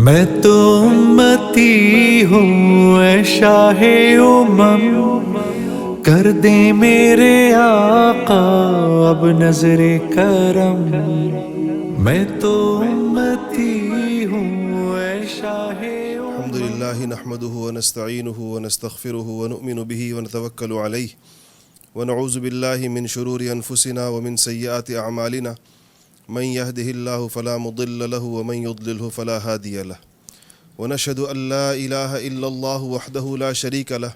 میں تو امتی ہوں اے شاہ امم، کر دیں میرے آقا اب نظر کرم۔ میں تو امتی ہوں اے شاہ امم۔ الحمد لله نحمده ونستعينه ونستغفره ونؤمن به ونتوكل عليه ونعوذ بالله من شرور أنفسنا ومن سيئات أعمالنا من يهده الله فلا مضل له ومن يضلله فلا هادي له ونشهد أن لا إله إلا الله وحده لا شريك له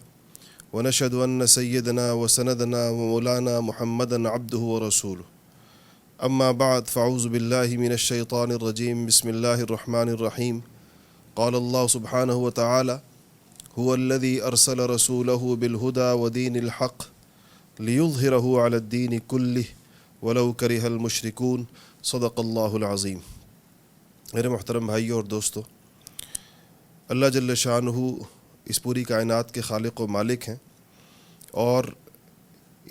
ونشهد أن سيدنا وسندنا ومولانا محمدا عبده ورسوله أما بعد فأعوذ بالله من الشيطان الرجيم بسم الله الرحمن الرحيم قال الله سبحانه وتعالى هو الذي أرسل رسوله بالهدى ودين الحق ليظهره على الدين كله ولو كره المشركون صدق الله العظیم۔ میرے محترم بھائیوں اور دوستو، اللہ جل شانہ اس پوری کائنات کے خالق و مالک ہیں، اور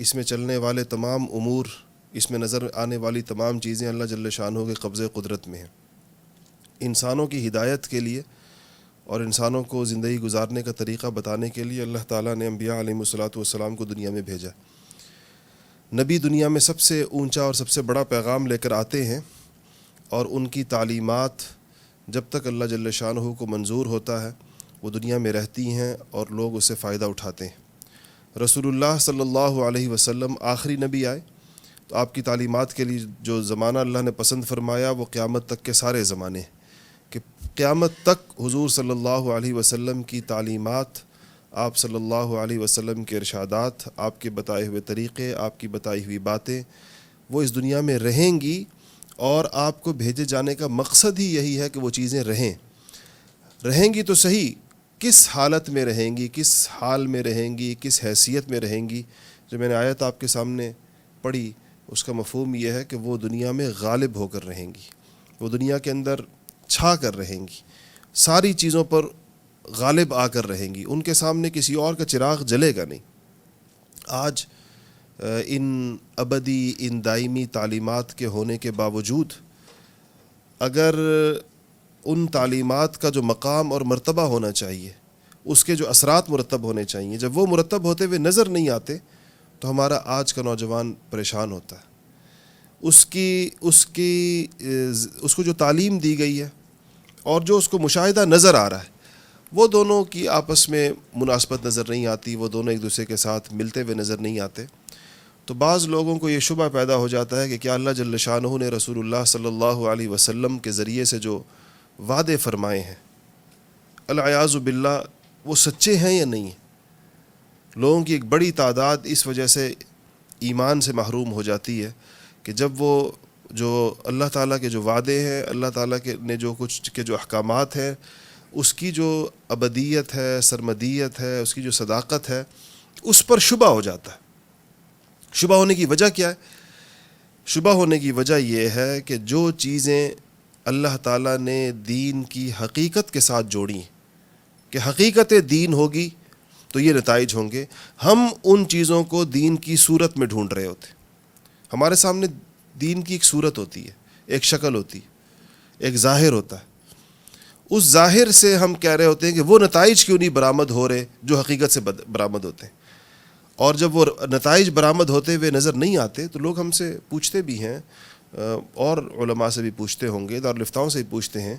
اس میں چلنے والے تمام امور، اس میں نظر آنے والی تمام چیزیں اللہ جل شانہ کے قبضے قدرت میں ہیں۔ انسانوں کی ہدایت کے لیے اور انسانوں کو زندگی گزارنے کا طریقہ بتانے کے لیے اللہ تعالیٰ نے انبیاء علیہ الصلوۃ والسلام کو دنیا میں بھیجا۔ نبی دنیا میں سب سے اونچا اور سب سے بڑا پیغام لے کر آتے ہیں، اور ان کی تعلیمات جب تک اللہ جل شانہ کو منظور ہوتا ہے وہ دنیا میں رہتی ہیں اور لوگ اس سے فائدہ اٹھاتے ہیں۔ رسول اللہ صلی اللہ علیہ وسلم آخری نبی آئے، تو آپ کی تعلیمات کے لیے جو زمانہ اللہ نے پسند فرمایا وہ قیامت تک کے سارے زمانے ہیں، کہ قیامت تک حضور صلی اللہ علیہ وسلم کی تعلیمات، آپ صلی اللہ علیہ وسلم کے ارشادات، آپ کے بتائے ہوئے طریقے، آپ کی بتائی ہوئی باتیں وہ اس دنیا میں رہیں گی، اور آپ کو بھیجے جانے کا مقصد ہی یہی ہے کہ وہ چیزیں رہیں گی تو صحیح، کس حالت میں رہیں گی، کس حال میں رہیں گی، کس حیثیت میں رہیں گی۔ جو میں نے آیت آپ کے سامنے پڑھی، اس کا مفہوم یہ ہے کہ وہ دنیا میں غالب ہو کر رہیں گی، وہ دنیا کے اندر چھا کر رہیں گی، ساری چیزوں پر غالب آ کر رہیں گی، ان کے سامنے کسی اور کا چراغ جلے گا نہیں۔ آج ان ابدی، ان دائمی تعلیمات کے ہونے کے باوجود اگر ان تعلیمات کا جو مقام اور مرتبہ ہونا چاہیے، اس کے جو اثرات مرتب ہونے چاہیے، جب وہ مرتب ہوتے ہوئے نظر نہیں آتے تو ہمارا آج کا نوجوان پریشان ہوتا ہے۔ اس کو جو تعلیم دی گئی ہے اور جو اس کو مشاہدہ نظر آ رہا ہے، وہ دونوں کی آپس میں مناسبت نظر نہیں آتی، وہ دونوں ایک دوسرے کے ساتھ ملتے ہوئے نظر نہیں آتے۔ تو بعض لوگوں کو یہ شبہ پیدا ہو جاتا ہے کہ کیا اللہ جل شانہ نے رسول اللہ صلی اللہ علیہ وسلم کے ذریعے سے جو وعدے فرمائے ہیں، العیاذ باللہ، وہ سچے ہیں یا نہیں ہیں۔ لوگوں کی ایک بڑی تعداد اس وجہ سے ایمان سے محروم ہو جاتی ہے کہ جب وہ جو اللہ تعالیٰ کے جو وعدے ہیں، اللہ تعالیٰ کے نے جو کچھ کے جو احکامات ہیں، اس کی جو ابدیت ہے، سرمدیت ہے، اس کی جو صداقت ہے، اس پر شبہ ہو جاتا ہے۔ شبہ ہونے کی وجہ کیا ہے؟ شبہ ہونے کی وجہ یہ ہے کہ جو چیزیں اللہ تعالیٰ نے دین کی حقیقت کے ساتھ جوڑی ہیں کہ حقیقت دین ہوگی تو یہ نتائج ہوں گے، ہم ان چیزوں کو دین کی صورت میں ڈھونڈ رہے ہوتے ہیں۔ ہمارے سامنے دین کی ایک صورت ہوتی ہے، ایک شکل ہوتی ہے، ایک ظاہر ہوتا ہے۔ اس ظاہر سے ہم کہہ رہے ہوتے ہیں کہ وہ نتائج کیوں نہیں برآمد ہو رہے جو حقیقت سے برآمد ہوتے ہیں، اور جب وہ نتائج برآمد ہوتے ہوئے نظر نہیں آتے تو لوگ ہم سے پوچھتے بھی ہیں، اور علماء سے بھی پوچھتے ہوں گے، دارالفتاؤں سے بھی پوچھتے ہیں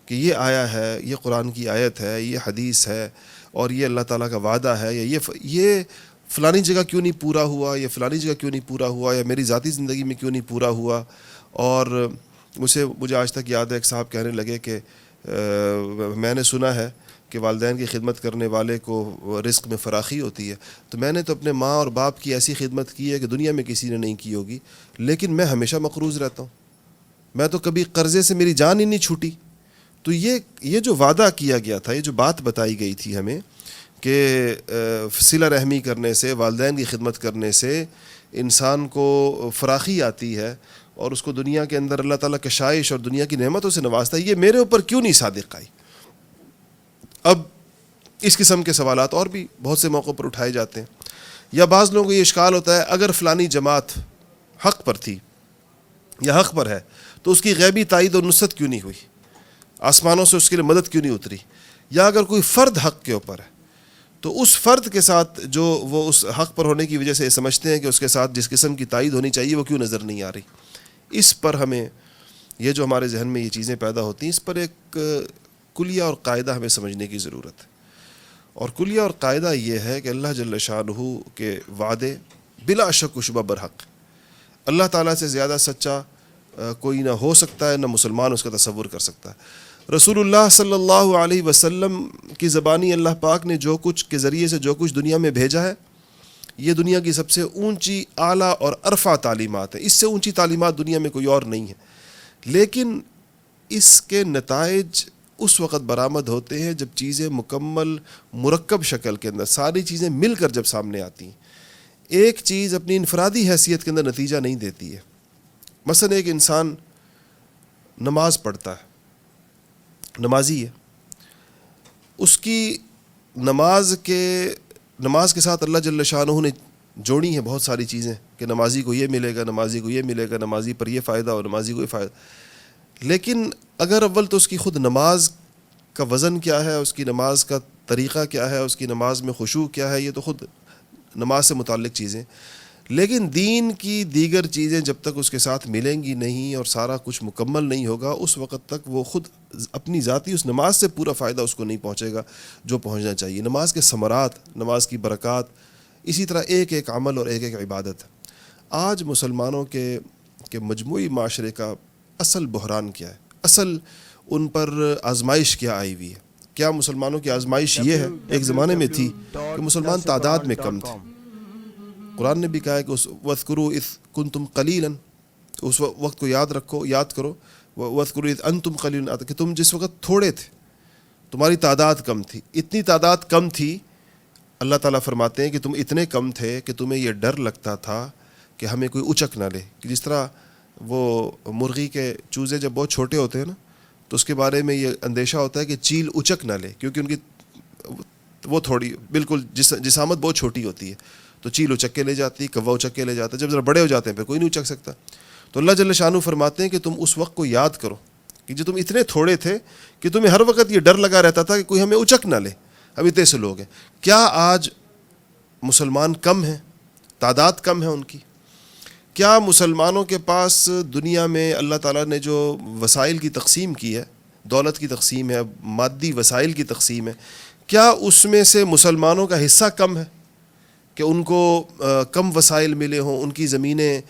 کہ یہ آیا ہے، یہ قرآن کی آیت ہے، یہ حدیث ہے، اور یہ اللہ تعالیٰ کا وعدہ ہے، یا یہ فلانی جگہ کیوں نہیں پورا ہوا، یا فلانی جگہ کیوں نہیں پورا ہوا، یا میری ذاتی زندگی میں کیوں نہیں پورا ہوا۔ اور مجھے آج تک یاد ہے ایک صاحب کہنے لگے کہ میں نے سنا ہے کہ والدین کی خدمت کرنے والے کو رزق میں فراخی ہوتی ہے، تو میں نے تو اپنے ماں اور باپ کی ایسی خدمت کی ہے کہ دنیا میں کسی نے نہیں کی ہوگی، لیکن میں ہمیشہ مقروض رہتا ہوں، میں تو کبھی قرضے سے میری جان ہی نہیں چھوٹی۔ تو یہ جو وعدہ کیا گیا تھا، یہ جو بات بتائی گئی تھی ہمیں کہ صلہ رحمی کرنے سے، والدین کی خدمت کرنے سے انسان کو فراخی آتی ہے، اور اس کو دنیا کے اندر اللہ تعالیٰ کشائش اور دنیا کی نعمتوں سے نوازتا ہے، یہ میرے اوپر کیوں نہیں صادق آئی؟ اب اس قسم کے سوالات اور بھی بہت سے موقعوں پر اٹھائے جاتے ہیں، یا بعض لوگوں کو یہ اشکال ہوتا ہے اگر فلانی جماعت حق پر تھی یا حق پر ہے تو اس کی غیبی تائید و نصرت کیوں نہیں ہوئی؟ آسمانوں سے اس کے لیے مدد کیوں نہیں اتری؟ یا اگر کوئی فرد حق کے اوپر ہے تو اس فرد کے ساتھ جو وہ اس حق پر ہونے کی وجہ سے سمجھتے ہیں کہ اس کے ساتھ جس قسم کی تائید ہونی چاہیے وہ کیوں نظر نہیں آ رہی؟ اس پر ہمیں یہ جو ہمارے ذہن میں یہ چیزیں پیدا ہوتی ہیں، اس پر ایک کلیہ اور قاعدہ ہمیں سمجھنے کی ضرورت ہے. اور کلیہ اور قاعدہ یہ ہے کہ اللہ جل شانہ کے وعدے بلا شک و شبہ برحق. اللہ تعالیٰ سے زیادہ سچا کوئی نہ ہو سکتا ہے، نہ مسلمان اس کا تصور کر سکتا ہے. رسول اللہ صلی اللہ علیہ وسلم کی زبانی اللہ پاک نے جو کچھ کے ذریعے سے جو کچھ دنیا میں بھیجا ہے، یہ دنیا کی سب سے اونچی، اعلیٰ اور ارفع تعلیمات ہیں. اس سے اونچی تعلیمات دنیا میں کوئی اور نہیں ہے. لیکن اس کے نتائج اس وقت برآمد ہوتے ہیں جب چیزیں مکمل مرکب شکل کے اندر، ساری چیزیں مل کر جب سامنے آتی ہیں. ایک چیز اپنی انفرادی حیثیت کے اندر نتیجہ نہیں دیتی ہے. مثلا ایک انسان نماز پڑھتا ہے، نمازی ہے، اس کی نماز کے ساتھ اللہ جل شانہ نے جوڑی ہیں بہت ساری چیزیں کہ نمازی کو یہ ملے گا، نمازی کو یہ ملے گا، نمازی پر یہ فائدہ اور نمازی کو یہ فائدہ. لیکن اگر اول تو اس کی خود نماز کا وزن کیا ہے، اس کی نماز کا طریقہ کیا ہے، اس کی نماز میں خشوع کیا ہے، یہ تو خود نماز سے متعلق چیزیں. لیکن دین کی دیگر چیزیں جب تک اس کے ساتھ ملیں گی نہیں اور سارا کچھ مکمل نہیں ہوگا، اس وقت تک وہ خود اپنی ذاتی اس نماز سے پورا فائدہ اس کو نہیں پہنچے گا جو پہنچنا چاہیے. نماز کے ثمرات، نماز کی برکات، اسی طرح ایک ایک عمل اور ایک ایک عبادت. آج مسلمانوں کے مجموعی معاشرے کا اصل بحران کیا ہے؟ اصل ان پر آزمائش کیا آئی ہوئی ہے؟ کیا مسلمانوں کی آزمائش یہ ہے؟ ایک زمانے میں تھی کہ مسلمان تعداد میں کم تھے. قرآن نے بھی کہا ہے کہ وَاذْكُرُوا إِذْ كُنْتُمْ قَلِيلًا، اس وقت کو یاد کرو. وَاذْكُرُوا إِذْ أَنْتُمْ قَلِيلٌ، کہ تم جس وقت تھوڑے تھے، تمہاری تعداد کم تھی. اتنی تعداد کم تھی، اللہ تعالیٰ فرماتے ہیں کہ تم اتنے کم تھے کہ تمہیں یہ ڈر لگتا تھا کہ ہمیں کوئی اچک نہ لے. کہ جس طرح وہ مرغی کے چوزے جب بہت چھوٹے ہوتے ہیں نا، تو اس کے بارے میں یہ اندیشہ ہوتا ہے کہ چیل اچک نہ لے، کیونکہ ان کی وہ تھوڑی بالکل جسامت بہت چھوٹی ہوتی ہے، تو چیل اچک کے لے جاتی، کوا اچک کے لے جاتا. جب ذرا بڑے ہو جاتے ہیں پھر کوئی نہیں اچک سکتا. تو اللہ جل شانہ فرماتے ہیں کہ تم اس وقت کو یاد کرو کہ جو تم اتنے تھوڑے تھے کہ تمہیں ہر وقت یہ ڈر لگا رہتا تھا کہ کوئی ہمیں اچک نہ لے. اب اتنے سے لوگ ہیں. کیا آج مسلمان کم ہیں؟ تعداد کم ہے ان کی؟ کیا مسلمانوں کے پاس دنیا میں اللہ تعالیٰ نے جو وسائل کی تقسیم کی ہے، دولت کی تقسیم ہے، مادی وسائل کی تقسیم ہے، کیا اس میں سے مسلمانوں کا حصہ کم ہے کہ ان کو کم وسائل ملے ہوں، ان کی زمینیں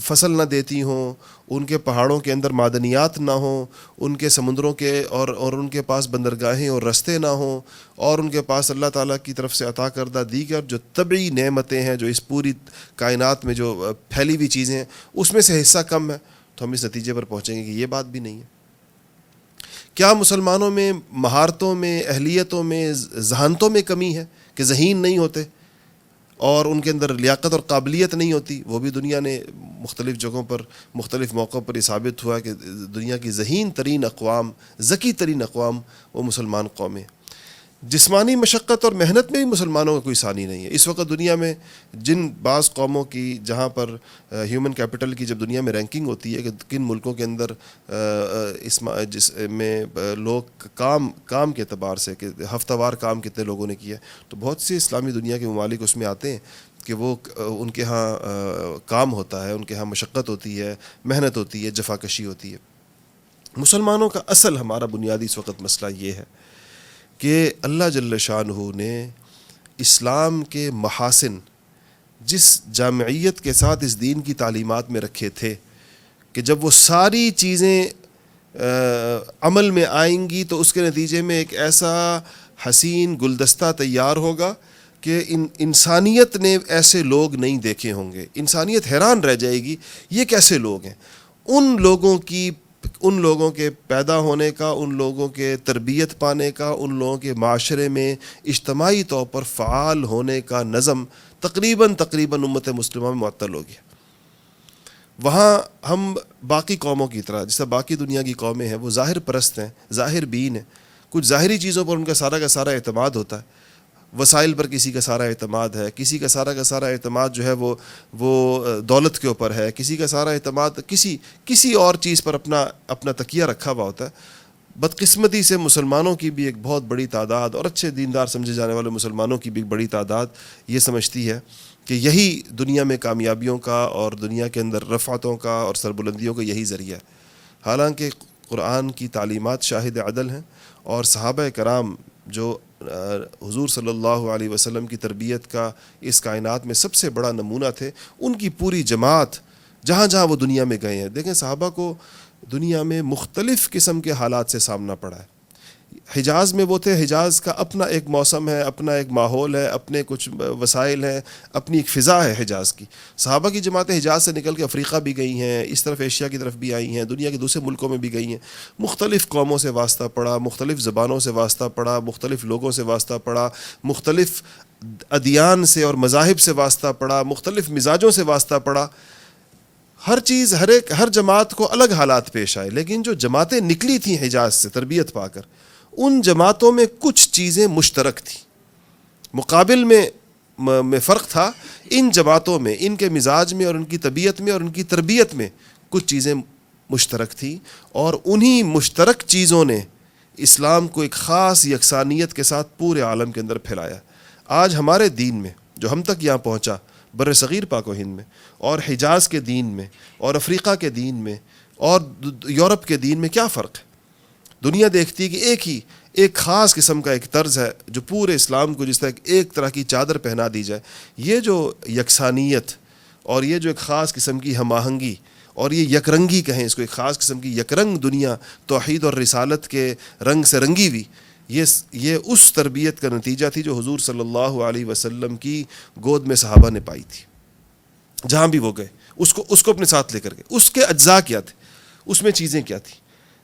فصل نہ دیتی ہوں، ان کے پہاڑوں کے اندر معدنیات نہ ہوں، ان کے سمندروں کے اور ان کے پاس بندرگاہیں اور رستے نہ ہوں، اور ان کے پاس اللہ تعالیٰ کی طرف سے عطا کردہ دیگر جو طبعی نعمتیں ہیں، جو اس پوری کائنات میں جو پھیلی ہوئی چیزیں ہیں، اس میں سے حصہ کم ہے؟ تو ہم اس نتیجے پر پہنچیں گے کہ یہ بات بھی نہیں ہے. کیا مسلمانوں میں مہارتوں میں، اہلیتوں میں، ذہانتوں میں کمی ہے کہ ذہین نہیں ہوتے اور ان کے اندر لیاقت اور قابلیت نہیں ہوتی؟ وہ بھی دنیا نے مختلف جگہوں پر، مختلف موقعوں پر یہ ثابت ہوا کہ دنیا کی ذہین ترین اقوام، ذکی ترین اقوام وہ مسلمان قومیں. جسمانی مشقت اور محنت میں بھی مسلمانوں کا کوئی ثانی نہیں ہے. اس وقت دنیا میں جن بعض قوموں کی، جہاں پر ہیومن کیپٹل کی جب دنیا میں رینکنگ ہوتی ہے کہ کن ملکوں کے اندر جس میں لوگ کام کے اعتبار سے کہ ہفتہ وار کام کتنے لوگوں نے کیا، تو بہت سی اسلامی دنیا کے ممالک اس میں آتے ہیں کہ وہ ان کے ہاں کام ہوتا ہے، ان کے ہاں مشقت ہوتی ہے، محنت ہوتی ہے، جفاکشی ہوتی ہے. مسلمانوں کا اصل ہمارا بنیادی اس وقت مسئلہ یہ ہے کہ اللہ جل شانہ نے اسلام کے محاسن جس جامعیت کے ساتھ اس دین کی تعلیمات میں رکھے تھے کہ جب وہ ساری چیزیں عمل میں آئیں گی تو اس کے نتیجے میں ایک ایسا حسین گلدستہ تیار ہوگا کہ انسانیت نے ایسے لوگ نہیں دیکھے ہوں گے. انسانیت حیران رہ جائے گی، یہ کیسے لوگ ہیں. ان لوگوں کے پیدا ہونے کا، ان لوگوں کے تربیت پانے کا، ان لوگوں کے معاشرے میں اجتماعی طور پر فعال ہونے کا نظم تقریباً امت مسلمہ میں معطل ہو گیا. وہاں ہم باقی قوموں کی طرح، جیسا باقی دنیا کی قومیں ہیں، وہ ظاہر پرست ہیں، ظاہر بین ہیں. کچھ ظاہری چیزوں پر ان کا سارا اعتماد ہوتا ہے. وسائل پر کسی کا سارا اعتماد ہے، کسی کا سارا اعتماد جو ہے وہ دولت کے اوپر ہے، کسی کا سارا اعتماد کسی اور چیز پر اپنا تکیہ رکھا ہوا ہوتا ہے. بدقسمتی سے مسلمانوں کی بھی ایک بہت بڑی تعداد اور اچھے دیندار سمجھے جانے والے مسلمانوں کی بھی ایک بڑی تعداد یہ سمجھتی ہے کہ یہی دنیا میں کامیابیوں کا اور دنیا کے اندر رفعتوں کا اور سربلندیوں کا یہی ذریعہ ہے. حالانکہ قرآن کی تعلیمات شاہد عدل ہیں، اور صحابہ کرام جو حضور صلی اللہ علیہ وسلم کی تربیت کا اس کائنات میں سب سے بڑا نمونہ تھے، ان کی پوری جماعت جہاں جہاں وہ دنیا میں گئے ہیں. دیکھیں صحابہ کو دنیا میں مختلف قسم کے حالات سے سامنا پڑا ہے. حجاز میں وہ تھے، حجاز کا اپنا ایک موسم ہے، اپنا ایک ماحول ہے، اپنے کچھ وسائل ہیں، اپنی ایک فضا ہے حجاز کی. صحابہ کی جماعتیں حجاز سے نکل کے افریقہ بھی گئی ہیں، اس طرف ایشیا کی طرف بھی آئی ہیں، دنیا کے دوسرے ملکوں میں بھی گئی ہیں. مختلف قوموں سے واسطہ پڑا، مختلف زبانوں سے واسطہ پڑا، مختلف لوگوں سے واسطہ پڑا، مختلف ادیان سے اور مذاہب سے واسطہ پڑا، مختلف مزاجوں سے واسطہ پڑا. ہر چیز ہر جماعت کو الگ حالات پیش آئے. لیکن جو جماعتیں نکلی تھیں حجاز سے تربیت پا کر، ان جماعتوں میں کچھ چیزیں مشترک تھیں. مقابل میں فرق تھا. ان جماعتوں میں، ان کے مزاج میں اور ان کی طبیعت میں اور ان کی تربیت میں کچھ چیزیں مشترک تھیں، اور انہی مشترک چیزوں نے اسلام کو ایک خاص یکسانیت کے ساتھ پورے عالم کے اندر پھیلایا. آج ہمارے دین میں جو ہم تک یہاں پہنچا بر صغیر پاک و ہند میں، اور حجاز کے دین میں، اور افریقہ کے دین میں، اور یورپ کے دین میں کیا فرق ہے؟ دنیا دیکھتی ہے کہ ایک خاص قسم کا ایک طرز ہے جو پورے اسلام کو جس طرح ایک طرح کی چادر پہنا دی جائے. یہ جو یکسانیت اور یہ جو ایک خاص قسم کی ہم آہنگی اور یہ یکرنگی کہیں اس کو، ایک خاص قسم کی یکرنگ دنیا توحید اور رسالت کے رنگ سے رنگی ہوئی، یہ اس تربیت کا نتیجہ تھی جو حضور صلی اللہ علیہ وسلم کی گود میں صحابہ نے پائی تھی. جہاں بھی وہ گئے اس کو اپنے ساتھ لے کر گئے. اس کے اجزاء کیا تھے، اس میں چیزیں کیا تھیں؟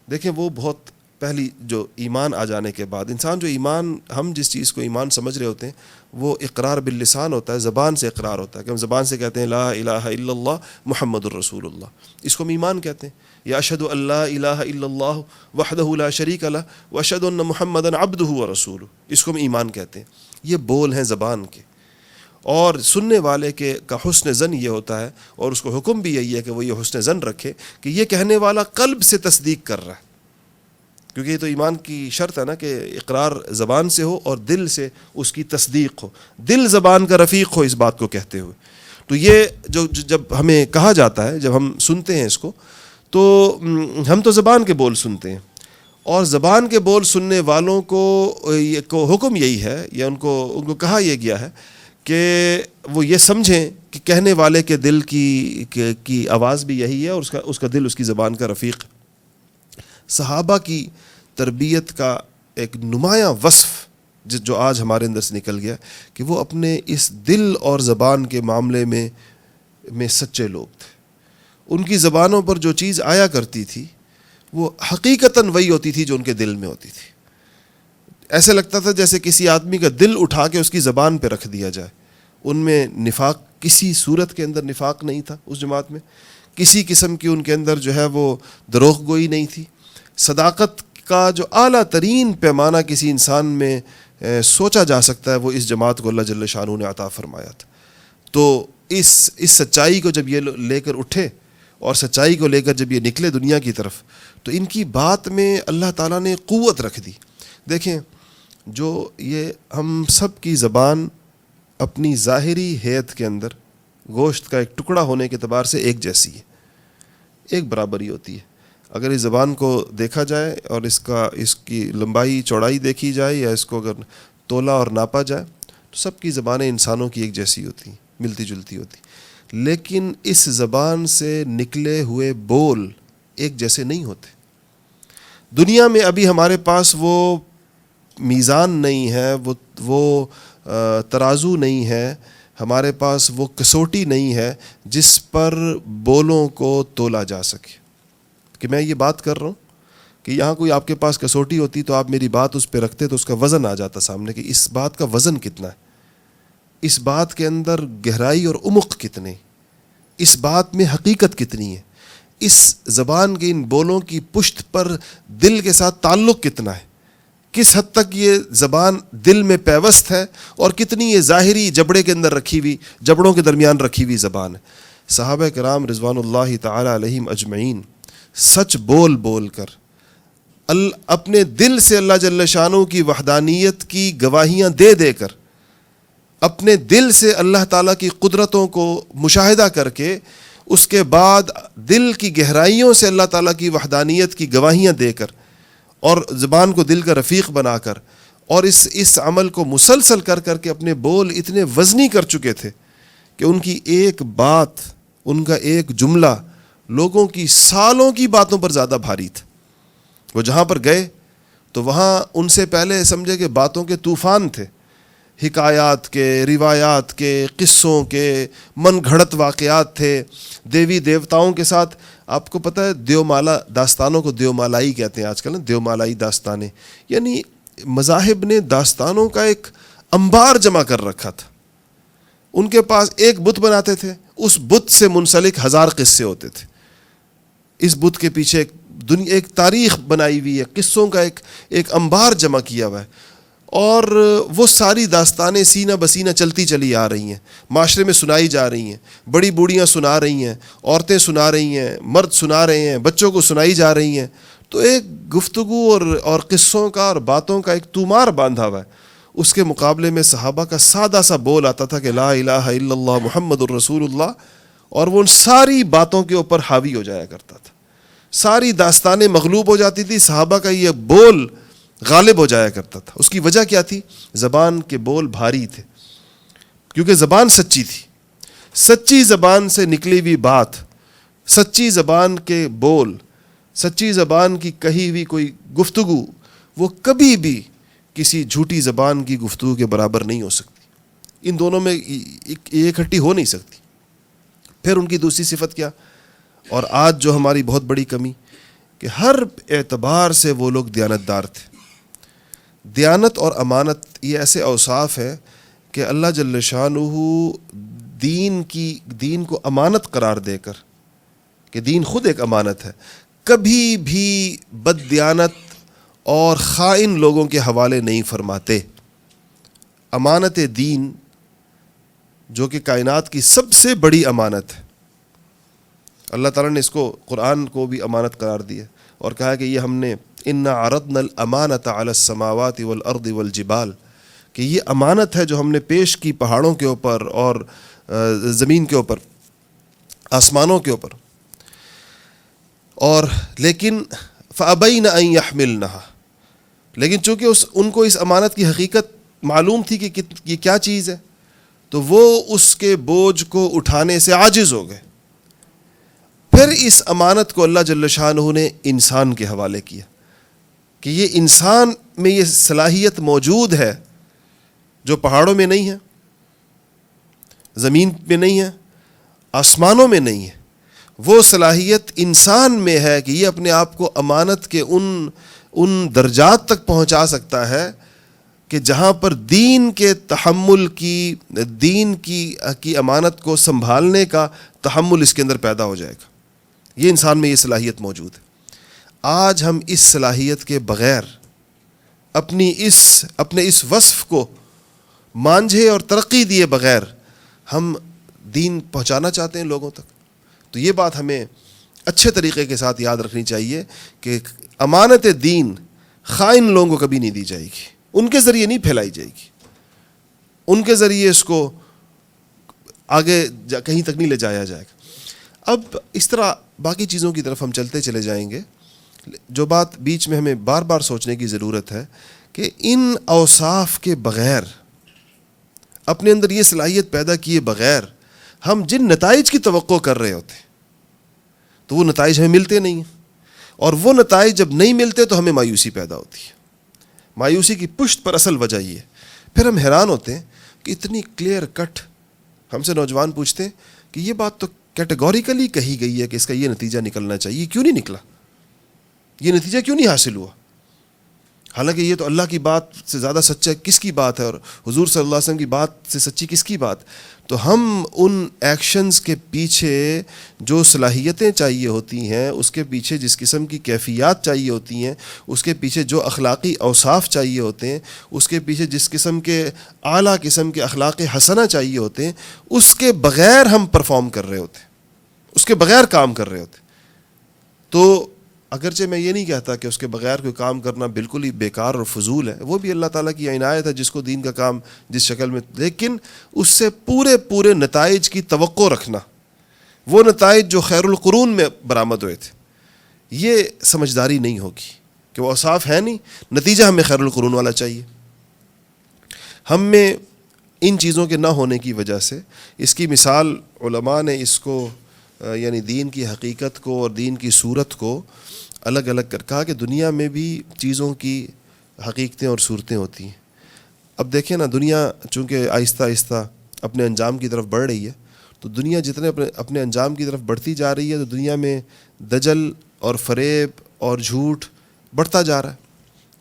دیکھیں وہ بہت پہلی جو ایمان آ جانے کے بعد انسان جو ایمان، ہم جس چیز کو ایمان سمجھ رہے ہوتے ہیں وہ اقرار باللسان ہوتا ہے، زبان سے اقرار ہوتا ہے کہ ہم زبان سے کہتے ہیں لا الہ الا اللہ محمد الرسول اللہ. اس کو ہم ایمان کہتے ہیں. یا اشہد ان لا الہ الا اللہ وحدہ لا شریک لہ واشہد ان محمدا عبدہ ورسولہ، اس کو ہم ایمان کہتے ہیں. یہ بول ہیں زبان کے، اور سننے والے کا حسن ظن یہ ہوتا ہے، اور اس کو حکم بھی یہی ہے کہ وہ یہ حسن ظن رکھے کہ یہ کہنے والا قلب سے تصدیق کر رہا ہے. کیونکہ یہ تو ایمان کی شرط ہے نا کہ اقرار زبان سے ہو اور دل سے اس کی تصدیق ہو، دل زبان کا رفیق ہو اس بات کو کہتے ہوئے. تو یہ جب ہمیں کہا جاتا ہے، جب ہم سنتے ہیں اس کو، تو ہم تو زبان کے بول سنتے ہیں، اور زبان کے بول سننے والوں کو حکم یہی ہے، یا ان کو کہا یہ گیا ہے کہ وہ یہ سمجھیں کہ کہنے والے کے دل کی آواز بھی یہی ہے، اور اس کا دل اس کی زبان کا رفیق. صحابہ کی تربیت کا ایک نمایاں وصف جو آج ہمارے اندر سے نکل گیا کہ وہ اپنے اس دل اور زبان کے معاملے میں سچے لوگ تھے. ان کی زبانوں پر جو چیز آیا کرتی تھی وہ حقیقتاً وہی ہوتی تھی جو ان کے دل میں ہوتی تھی. ایسے لگتا تھا جیسے کسی آدمی کا دل اٹھا کے اس کی زبان پہ رکھ دیا جائے. ان میں نفاق، کسی صورت کے اندر نفاق نہیں تھا. اس جماعت میں کسی قسم کی ان کے اندر جو ہے وہ دروغ گوئی نہیں تھی. صداقت کا جو اعلیٰ ترین پیمانہ کسی انسان میں سوچا جا سکتا ہے وہ اس جماعت کو اللہ جل شانہ نے عطا فرمایا تھا. تو اس سچائی کو جب یہ لے کر اٹھے اور سچائی کو لے کر جب یہ نکلے دنیا کی طرف، تو ان کی بات میں اللہ تعالیٰ نے قوت رکھ دی. دیکھیں جو یہ ہم سب کی زبان اپنی ظاہری حیت کے اندر گوشت کا ایک ٹکڑا ہونے کے اعتبار سے ایک جیسی ہے، ایک برابری ہوتی ہے. اگر اس زبان کو دیکھا جائے اور اس کی لمبائی چوڑائی دیکھی جائے، یا اس کو اگر تولا اور ناپا جائے، تو سب کی زبانیں انسانوں کی ایک جیسی ہوتی ہیں، ملتی جلتی ہوتی. لیکن اس زبان سے نکلے ہوئے بول ایک جیسے نہیں ہوتے. دنیا میں ابھی ہمارے پاس وہ میزان نہیں ہے، وہ ترازو نہیں ہے، ہمارے پاس وہ کسوٹی نہیں ہے جس پر بولوں کو تولا جا سکے. کہ میں یہ بات کر رہا ہوں کہ یہاں کوئی آپ کے پاس کسوٹی ہوتی تو آپ میری بات اس پہ رکھتے تو اس کا وزن آ جاتا سامنے کہ اس بات کا وزن کتنا ہے، اس بات کے اندر گہرائی اور عمق کتنے، اس بات میں حقیقت کتنی ہے، اس زبان کے ان بولوں کی پشت پر دل کے ساتھ تعلق کتنا ہے، کس حد تک یہ زبان دل میں پیوست ہے، اور کتنی یہ ظاہری جبڑے کے اندر رکھی ہوئی، جبڑوں کے درمیان رکھی ہوئی زبان ہے. صحابہ کرام رضوان اللہ تعالی علیہم اجمعین سچ بول کر اپنے دل سے اللہ جل شانہ کی وحدانیت کی گواہیاں دے دے کر، اپنے دل سے اللہ تعالیٰ کی قدرتوں کو مشاہدہ کر کے، اس کے بعد دل کی گہرائیوں سے اللہ تعالیٰ کی وحدانیت کی گواہیاں دے کر، اور زبان کو دل کا رفیق بنا کر، اور اس عمل کو مسلسل کر کر کے اپنے بول اتنے وزنی کر چکے تھے کہ ان کی ایک بات، ان کا ایک جملہ لوگوں کی سالوں کی باتوں پر زیادہ بھاری تھا۔ وہ جہاں پر گئے تو وہاں ان سے پہلے سمجھے کہ باتوں کے طوفان تھے، حکایات کے، روایات کے، قصوں کے، من گھڑت واقعات تھے، دیوی دیوتاؤں کے ساتھ۔ آپ کو پتہ ہے دیومالا داستانوں کو دیومالائی کہتے ہیں آج کل نا، دیومالائی داستانیں، یعنی مذاہب نے داستانوں کا ایک انبار جمع کر رکھا تھا۔ ان کے پاس ایک بت بناتے تھے، اس بت سے منسلک 1000 قصے ہوتے تھے۔ اس بت کے پیچھے ایک تاریخ بنائی ہوئی ہے، قصوں کا ایک انبار جمع کیا ہوا ہے، اور وہ ساری داستانیں سینہ بسینہ چلتی چلی آ رہی ہیں، معاشرے میں سنائی جا رہی ہیں، بڑی بوڑھیاں سنا رہی ہیں، عورتیں سنا رہی ہیں، مرد سنا رہے ہیں، بچوں کو سنائی جا رہی ہیں۔ تو ایک گفتگو اور قصوں کا اور باتوں کا ایک تومار باندھا ہوا ہے۔ اس کے مقابلے میں صحابہ کا سادہ سا بول آتا تھا کہ لا الہ الا اللہ محمد الرسول اللہ، اور وہ ان ساری باتوں کے اوپر حاوی ہو جایا کرتا تھا۔ ساری داستانیں مغلوب ہو جاتی تھی، صحابہ کا یہ بول غالب ہو جایا کرتا تھا۔ اس کی وجہ کیا تھی؟ زبان کے بول بھاری تھے، کیونکہ زبان سچی تھی۔ سچی زبان سے نکلی ہوئی بات، سچی زبان کے بول، سچی زبان کی کہی ہوئی کوئی گفتگو، وہ کبھی بھی کسی جھوٹی زبان کی گفتگو کے برابر نہیں ہو سکتی۔ ان دونوں میں یہ اکٹھی ہو نہیں سکتی۔ پھر ان کی دوسری صفت کیا؟ اور آج جو ہماری بہت بڑی کمی، کہ ہر اعتبار سے وہ لوگ دیانتدار تھے۔ دیانت اور امانت یہ ایسے اوصاف ہے کہ اللہ جل شانہ دین کو امانت قرار دے کر، کہ دین خود ایک امانت ہے، کبھی بھی بد دیانت اور خائن لوگوں کے حوالے نہیں فرماتے۔ امانت دین جو کہ کائنات کی سب سے بڑی امانت ہے، اللہ تعالیٰ نے اس کو قرآن کو بھی امانت قرار دیا اور کہا کہ یہ ہم نے انا عرضنا الامانۃ علی السماوات والارض والجبال، کہ یہ امانت ہے جو ہم نے پیش کی پہاڑوں کے اوپر اور زمین کے اوپر، آسمانوں کے اوپر، اور لیکن فابین ان یحملنھا، لیکن چونکہ ان کو اس امانت کی حقیقت معلوم تھی کہ یہ کیا چیز ہے، تو وہ اس کے بوجھ کو اٹھانے سے عاجز ہو گئے۔ پھر اس امانت کو اللہ جل شانہ نے انسان کے حوالے کیا کہ یہ انسان میں یہ صلاحیت موجود ہے جو پہاڑوں میں نہیں ہے، زمین میں نہیں ہے، آسمانوں میں نہیں ہے۔ وہ صلاحیت انسان میں ہے کہ یہ اپنے آپ کو امانت کے ان درجات تک پہنچا سکتا ہے کہ جہاں پر دین کے تحمل کی، دین کی امانت کو سنبھالنے کا تحمل اس کے اندر پیدا ہو جائے گا۔ یہ انسان میں یہ صلاحیت موجود ہے۔ آج ہم اس صلاحیت کے بغیر اپنے اس وصف کو مانجھے اور ترقی دیے بغیر ہم دین پہنچانا چاہتے ہیں لوگوں تک، تو یہ بات ہمیں اچھے طریقے کے ساتھ یاد رکھنی چاہیے کہ امانت دین خائن لوگوں کو کبھی نہیں دی جائے گی، ان کے ذریعے نہیں پھیلائی جائے گی، ان کے ذریعے اس کو آگے کہیں تک نہیں لے جایا جائے گا۔ اب اس طرح باقی چیزوں کی طرف ہم چلتے چلے جائیں گے۔ جو بات بیچ میں ہمیں بار بار سوچنے کی ضرورت ہے کہ ان اوصاف کے بغیر، اپنے اندر یہ صلاحیت پیدا کیے بغیر ہم جن نتائج کی توقع کر رہے ہوتے ہیں تو وہ نتائج ہمیں ملتے نہیں ہیں، اور وہ نتائج جب نہیں ملتے تو ہمیں مایوسی پیدا ہوتی ہے۔ مایوسی کی پشت پر اصل وجہ یہ ہے۔ پھر ہم حیران ہوتے ہیں کہ اتنی کلیئر کٹ ہم سے نوجوان پوچھتے ہیں کہ یہ بات تو کیٹیگوریکلی کہی گئی ہے کہ اس کا یہ نتیجہ نکلنا چاہیے، کیوں نہیں نکلا؟ یہ نتیجہ کیوں نہیں حاصل ہوا؟ حالانکہ یہ تو اللہ کی بات سے زیادہ سچا کس کی بات ہے، اور حضور صلی اللہ علیہ وسلم کی بات سے سچی کس کی بات؟ تو ہم ان ایکشنز کے پیچھے جو صلاحیتیں چاہیے ہوتی ہیں، اس کے پیچھے جس قسم کی کیفیات چاہیے ہوتی ہیں، اس کے پیچھے جو اخلاقی اوصاف چاہیے ہوتے ہیں، اس کے پیچھے جس قسم کے اعلیٰ قسم کے اخلاق حسنہ چاہیے ہوتے ہیں، اس کے بغیر ہم پرفارم کر رہے ہوتے ہیں، اس کے بغیر کام کر رہے ہوتے ہیں۔ تو اگرچہ میں یہ نہیں کہتا کہ اس کے بغیر کوئی کام کرنا بالکل ہی بیکار اور فضول ہے، وہ بھی اللہ تعالیٰ کی عنایت ہے جس کو دین کا کام جس شکل میں، لیکن اس سے پورے نتائج کی توقع رکھنا، وہ نتائج جو خیر القرون میں برآمد ہوئے تھے، یہ سمجھداری نہیں ہوگی کہ وہ اوصاف ہے نہیں، نتیجہ ہمیں خیر القرون والا چاہیے۔ ہم میں ان چیزوں کے نہ ہونے کی وجہ سے اس کی مثال علماء نے اس کو یعنی دین کی حقیقت کو اور دین کی صورت کو الگ الگ کر کہا کہ دنیا میں بھی چیزوں کی حقیقتیں اور صورتیں ہوتی ہیں۔ اب دیکھیں نا، دنیا چونکہ آہستہ آہستہ اپنے انجام کی طرف بڑھ رہی ہے، تو دنیا جتنے اپنے انجام کی طرف بڑھتی جا رہی ہے تو دنیا میں دجل اور فریب اور جھوٹ بڑھتا جا رہا ہے،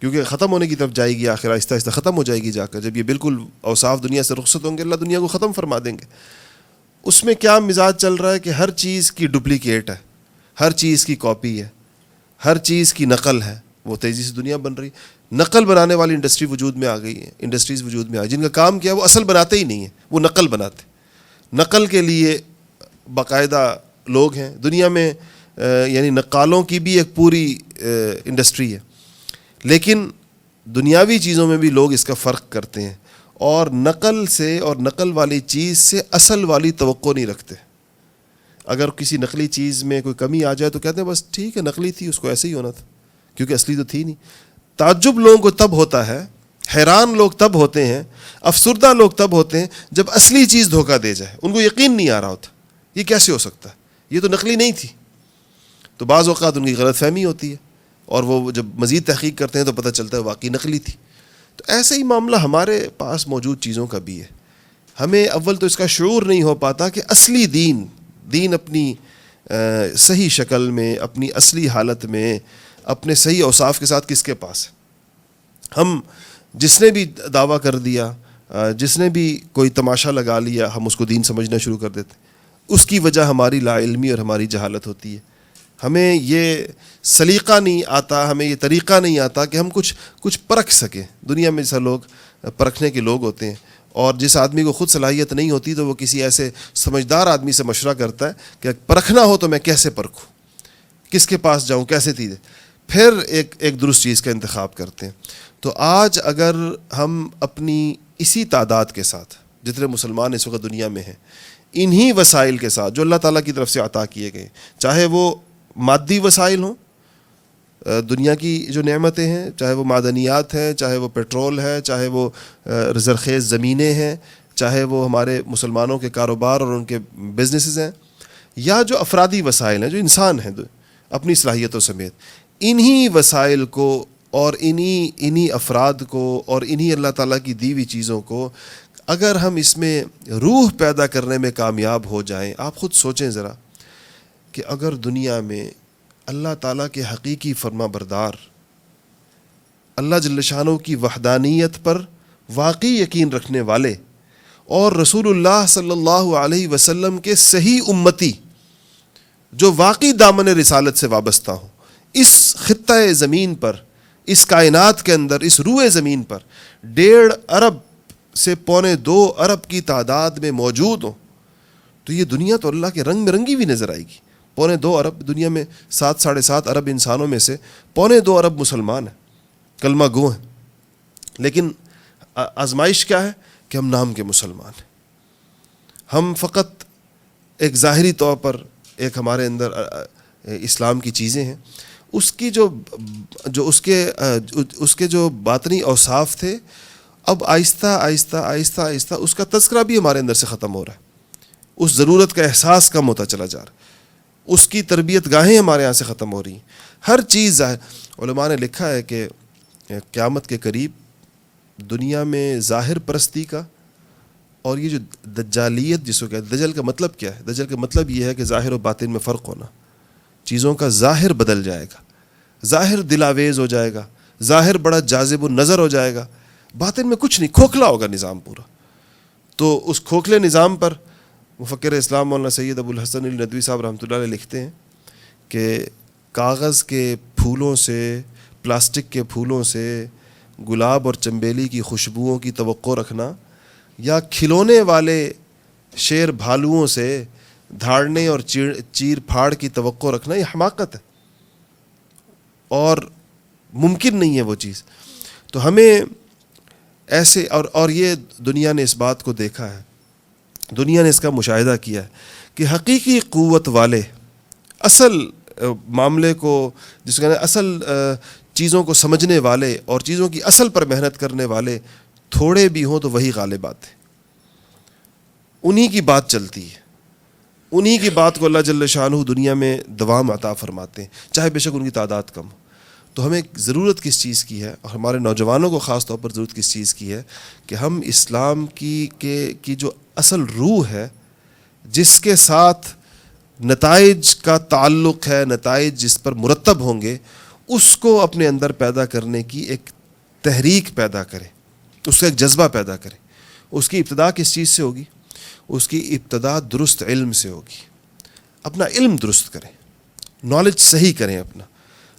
کیونکہ ختم ہونے کی طرف جائے گی، آخر آہستہ آہستہ ختم ہو جائے گی جا کر، جب یہ بالکل اوصاف دنیا سے رخصت ہوں گے اللہ دنیا کو ختم فرما دیں گے۔ اس میں کیا مزاج چل رہا ہے کہ ہر چیز کی ڈپلیکیٹ ہے، ہر چیز کی کاپی ہے، ہر چیز کی نقل ہے، وہ تیزی سے دنیا بن رہی، نقل بنانے والی انڈسٹری وجود میں آ گئی ہے، انڈسٹریز وجود میں آ گئی جن کا کام کیا وہ اصل بناتے ہی نہیں ہیں، وہ نقل بناتے، نقل کے لیے باقاعدہ لوگ ہیں دنیا میں، یعنی نقالوں کی بھی ایک پوری انڈسٹری ہے، لیکن دنیاوی چیزوں میں بھی لوگ اس کا فرق کرتے ہیں اور نقل سے اور نقل والی چیز سے اصل والی توقع نہیں رکھتے۔ اگر کسی نقلی چیز میں کوئی کمی آ جائے تو کہتے ہیں بس ٹھیک ہے نقلی تھی، اس کو ایسے ہی ہونا تھا، کیونکہ اصلی تو تھی نہیں۔ تعجب لوگوں کو تب ہوتا ہے، حیران لوگ تب ہوتے ہیں، افسردہ لوگ تب ہوتے ہیں جب اصلی چیز دھوکہ دے جائے، ان کو یقین نہیں آ رہا ہوتا یہ کیسے ہو سکتا ہے، یہ تو نقلی نہیں تھی، تو بعض اوقات ان کی غلط فہمی ہوتی ہے اور وہ جب مزید تحقیق کرتے ہیں تو پتہ چلتا ہے واقعی نقلی تھی۔ تو ایسے ہی معاملہ ہمارے پاس موجود چیزوں کا بھی ہے، ہمیں اول تو اس کا شعور نہیں ہو پاتا کہ اصلی دین اپنی صحیح شکل میں، اپنی اصلی حالت میں، اپنے صحیح اوصاف کے ساتھ کس کے پاس ہے۔ ہم جس نے بھی دعویٰ کر دیا، جس نے بھی کوئی تماشا لگا لیا، ہم اس کو دین سمجھنا شروع کر دیتے، اس کی وجہ ہماری لا علمی اور ہماری جہالت ہوتی ہے۔ ہمیں یہ سلیقہ نہیں آتا، ہمیں یہ طریقہ نہیں آتا کہ ہم کچھ پرکھ سکیں۔ دنیا میں جیسا لوگ پرکھنے کے لوگ ہوتے ہیں، اور جس آدمی کو خود صلاحیت نہیں ہوتی تو وہ کسی ایسے سمجھدار آدمی سے مشورہ کرتا ہے کہ پرکھنا ہو تو میں کیسے پرکھوں، کس کے پاس جاؤں، کیسے چیزیں، پھر ایک درست چیز کا انتخاب کرتے ہیں۔ تو آج اگر ہم اپنی اسی تعداد کے ساتھ جتنے مسلمان اس وقت دنیا میں ہیں، انہی وسائل کے ساتھ جو اللہ تعالیٰ کی طرف سے عطا کیے گئے، چاہے وہ مادی وسائل ہوں، دنیا کی جو نعمتیں ہیں، چاہے وہ معدنیات ہیں، چاہے وہ پیٹرول ہے، چاہے وہ زرخیز زمینیں ہیں، چاہے وہ ہمارے مسلمانوں کے کاروبار اور ان کے بزنسز ہیں، یا جو افرادی وسائل ہیں جو انسان ہیں اپنی صلاحیتوں سمیت، انہی وسائل کو اور انہی افراد کو اور انہی اللہ تعالیٰ کی دی ہوئی چیزوں کو اگر ہم اس میں روح پیدا کرنے میں کامیاب ہو جائیں، آپ خود سوچیں ذرا کہ اگر دنیا میں اللہ تعالیٰ کے حقیقی فرما بردار، اللہ جل شانہ کی وحدانیت پر واقعی یقین رکھنے والے اور رسول اللہ صلی اللہ علیہ وسلم کے صحیح امتی جو واقعی دامن رسالت سے وابستہ ہوں، اس خطہ زمین پر، اس کائنات کے اندر، اس روئے زمین پر 1.5 ارب سے 2.25 ارب کی تعداد میں موجود ہوں، تو یہ دنیا تو اللہ کے رنگ میں رنگی بھی نظر آئے گی۔ 2.25 ارب دنیا میں 7-7.5 ارب انسانوں میں سے 2.25 ارب مسلمان ہیں، کلمہ گو ہیں، لیکن آزمائش کیا ہے کہ ہم نام کے مسلمان ہیں۔ ہم فقط ایک ظاہری طور پر ایک ہمارے اندر اسلام کی چیزیں ہیں، اس کی جو اس کے جو باطنی اوصاف تھے، اب آہستہ آہستہ آہستہ آہستہ اس کا تذکرہ بھی ہمارے اندر سے ختم ہو رہا ہے، اس ضرورت کا احساس کم ہوتا چلا جا رہا ہے، اس کی تربیت گاہیں ہمارے یہاں سے ختم ہو رہی ہیں۔ ہر چیز علماء نے لکھا ہے کہ قیامت کے قریب دنیا میں ظاہر پرستی کا اور یہ جو دجالیت جس کو کہتے ہیں، دجل کا مطلب کیا ہے؟ دجل کا مطلب یہ ہے کہ ظاہر و باطن میں فرق ہونا، چیزوں کا ظاہر بدل جائے گا، ظاہر دلاویز ہو جائے گا، ظاہر بڑا جاذب النظر ہو جائے گا، باطن میں کچھ نہیں، کھوکھلا ہوگا نظام پورا۔ تو اس کھوکھلے نظام پر مفکر اسلام مولانا سید ابو الحسن الندوی صاحب رحمۃ اللہ علیہ لکھتے ہیں کہ کاغذ کے پھولوں سے، پلاسٹک کے پھولوں سے گلاب اور چنبیلی کی خوشبوؤں کی توقع رکھنا، یا کھلونے والے شیر بھالوؤں سے دھاڑنے اور چیر پھاڑ کی توقع رکھنا، یہ حماقت ہے۔ اور ممکن نہیں ہے وہ چیز. تو ہمیں ایسے اور یہ دنیا نے اس بات کو دیکھا ہے, دنیا نے اس کا مشاہدہ کیا ہے کہ حقیقی قوت والے, اصل معاملے کو جس کو اصل چیزوں کو سمجھنے والے اور چیزوں کی اصل پر محنت کرنے والے تھوڑے بھی ہوں تو وہی غالب آتے, انہی کی بات چلتی ہے, انہی کی بات کو اللہ جل شانہ دنیا میں دوام عطا فرماتے ہیں, چاہے بے شک ان کی تعداد کم ہو. تو ہمیں ضرورت کس چیز کی ہے, اور ہمارے نوجوانوں کو خاص طور پر ضرورت کس چیز کی ہے کہ ہم اسلام کی جو اصل روح ہے, جس کے ساتھ نتائج کا تعلق ہے, نتائج جس پر مرتب ہوں گے, اس کو اپنے اندر پیدا کرنے کی ایک تحریک پیدا کریں, اس کا ایک جذبہ پیدا کریں. اس کی ابتدا کس چیز سے ہوگی؟ اس کی ابتدا درست علم سے ہوگی. اپنا علم درست کریں, نالج صحیح کریں اپنا.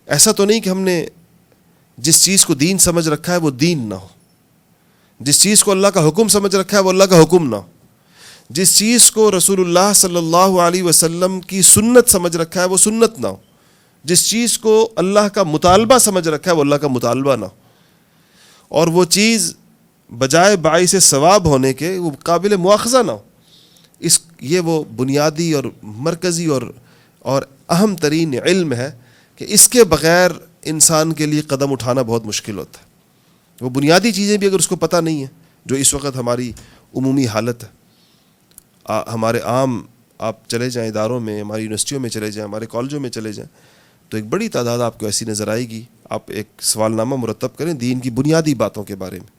ایسا تو نہیں کہ ہم نے جس چیز کو دین سمجھ رکھا ہے وہ دین نہ ہو, جس چیز کو اللہ کا حکم سمجھ رکھا ہے وہ اللہ کا حکم نہ ہو, جس چیز کو رسول اللہ صلی اللہ علیہ وسلم کی سنت سمجھ رکھا ہے وہ سنت نہ ہو, جس چیز کو اللہ کا مطالبہ سمجھ رکھا ہے وہ اللہ کا مطالبہ نہ ہو, اور وہ چیز بجائے باعث ثواب ہونے کے وہ قابل مواخذہ نہ ہو. یہ وہ بنیادی اور مرکزی اور اہم ترین علم ہے کہ اس کے بغیر انسان کے لیے قدم اٹھانا بہت مشکل ہوتا ہے. وہ بنیادی چیزیں بھی اگر اس کو پتہ نہیں ہے, جو اس وقت ہماری عمومی حالت ہے, ہمارے عام آپ چلے جائیں اداروں میں, ہماری یونیورسٹیوں میں چلے جائیں, ہمارے کالجوں میں چلے جائیں, تو ایک بڑی تعداد آپ کو ایسی نظر آئے گی. آپ ایک سوال نامہ مرتب کریں دین کی بنیادی باتوں کے بارے میں,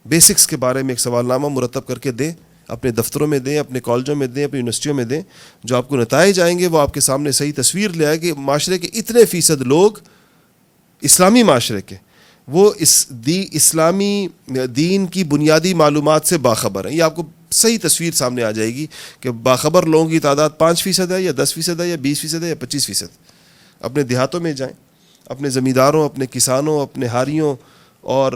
بیسکس کے بارے میں ایک سوال نامہ مرتب کر کے دیں, اپنے دفتروں میں دیں, اپنے کالجوں میں دیں, اپنی یونیورسٹیوں میں دیں. جو آپ کو نتائج آئیں گے وہ آپ کے سامنے صحیح تصویر لے آئے کہ معاشرے کے اتنے فیصد لوگ, اسلامی معاشرے کے, وہ اسلامی دین کی بنیادی معلومات سے باخبر ہیں. یہ آپ کو صحیح تصویر سامنے آ جائے گی کہ باخبر لوگوں کی تعداد 5% ہے یا 10% ہے یا 20% ہے یا 25%. اپنے دیہاتوں میں جائیں, اپنے زمینداروں, اپنے کسانوں, اپنے ہاریوں اور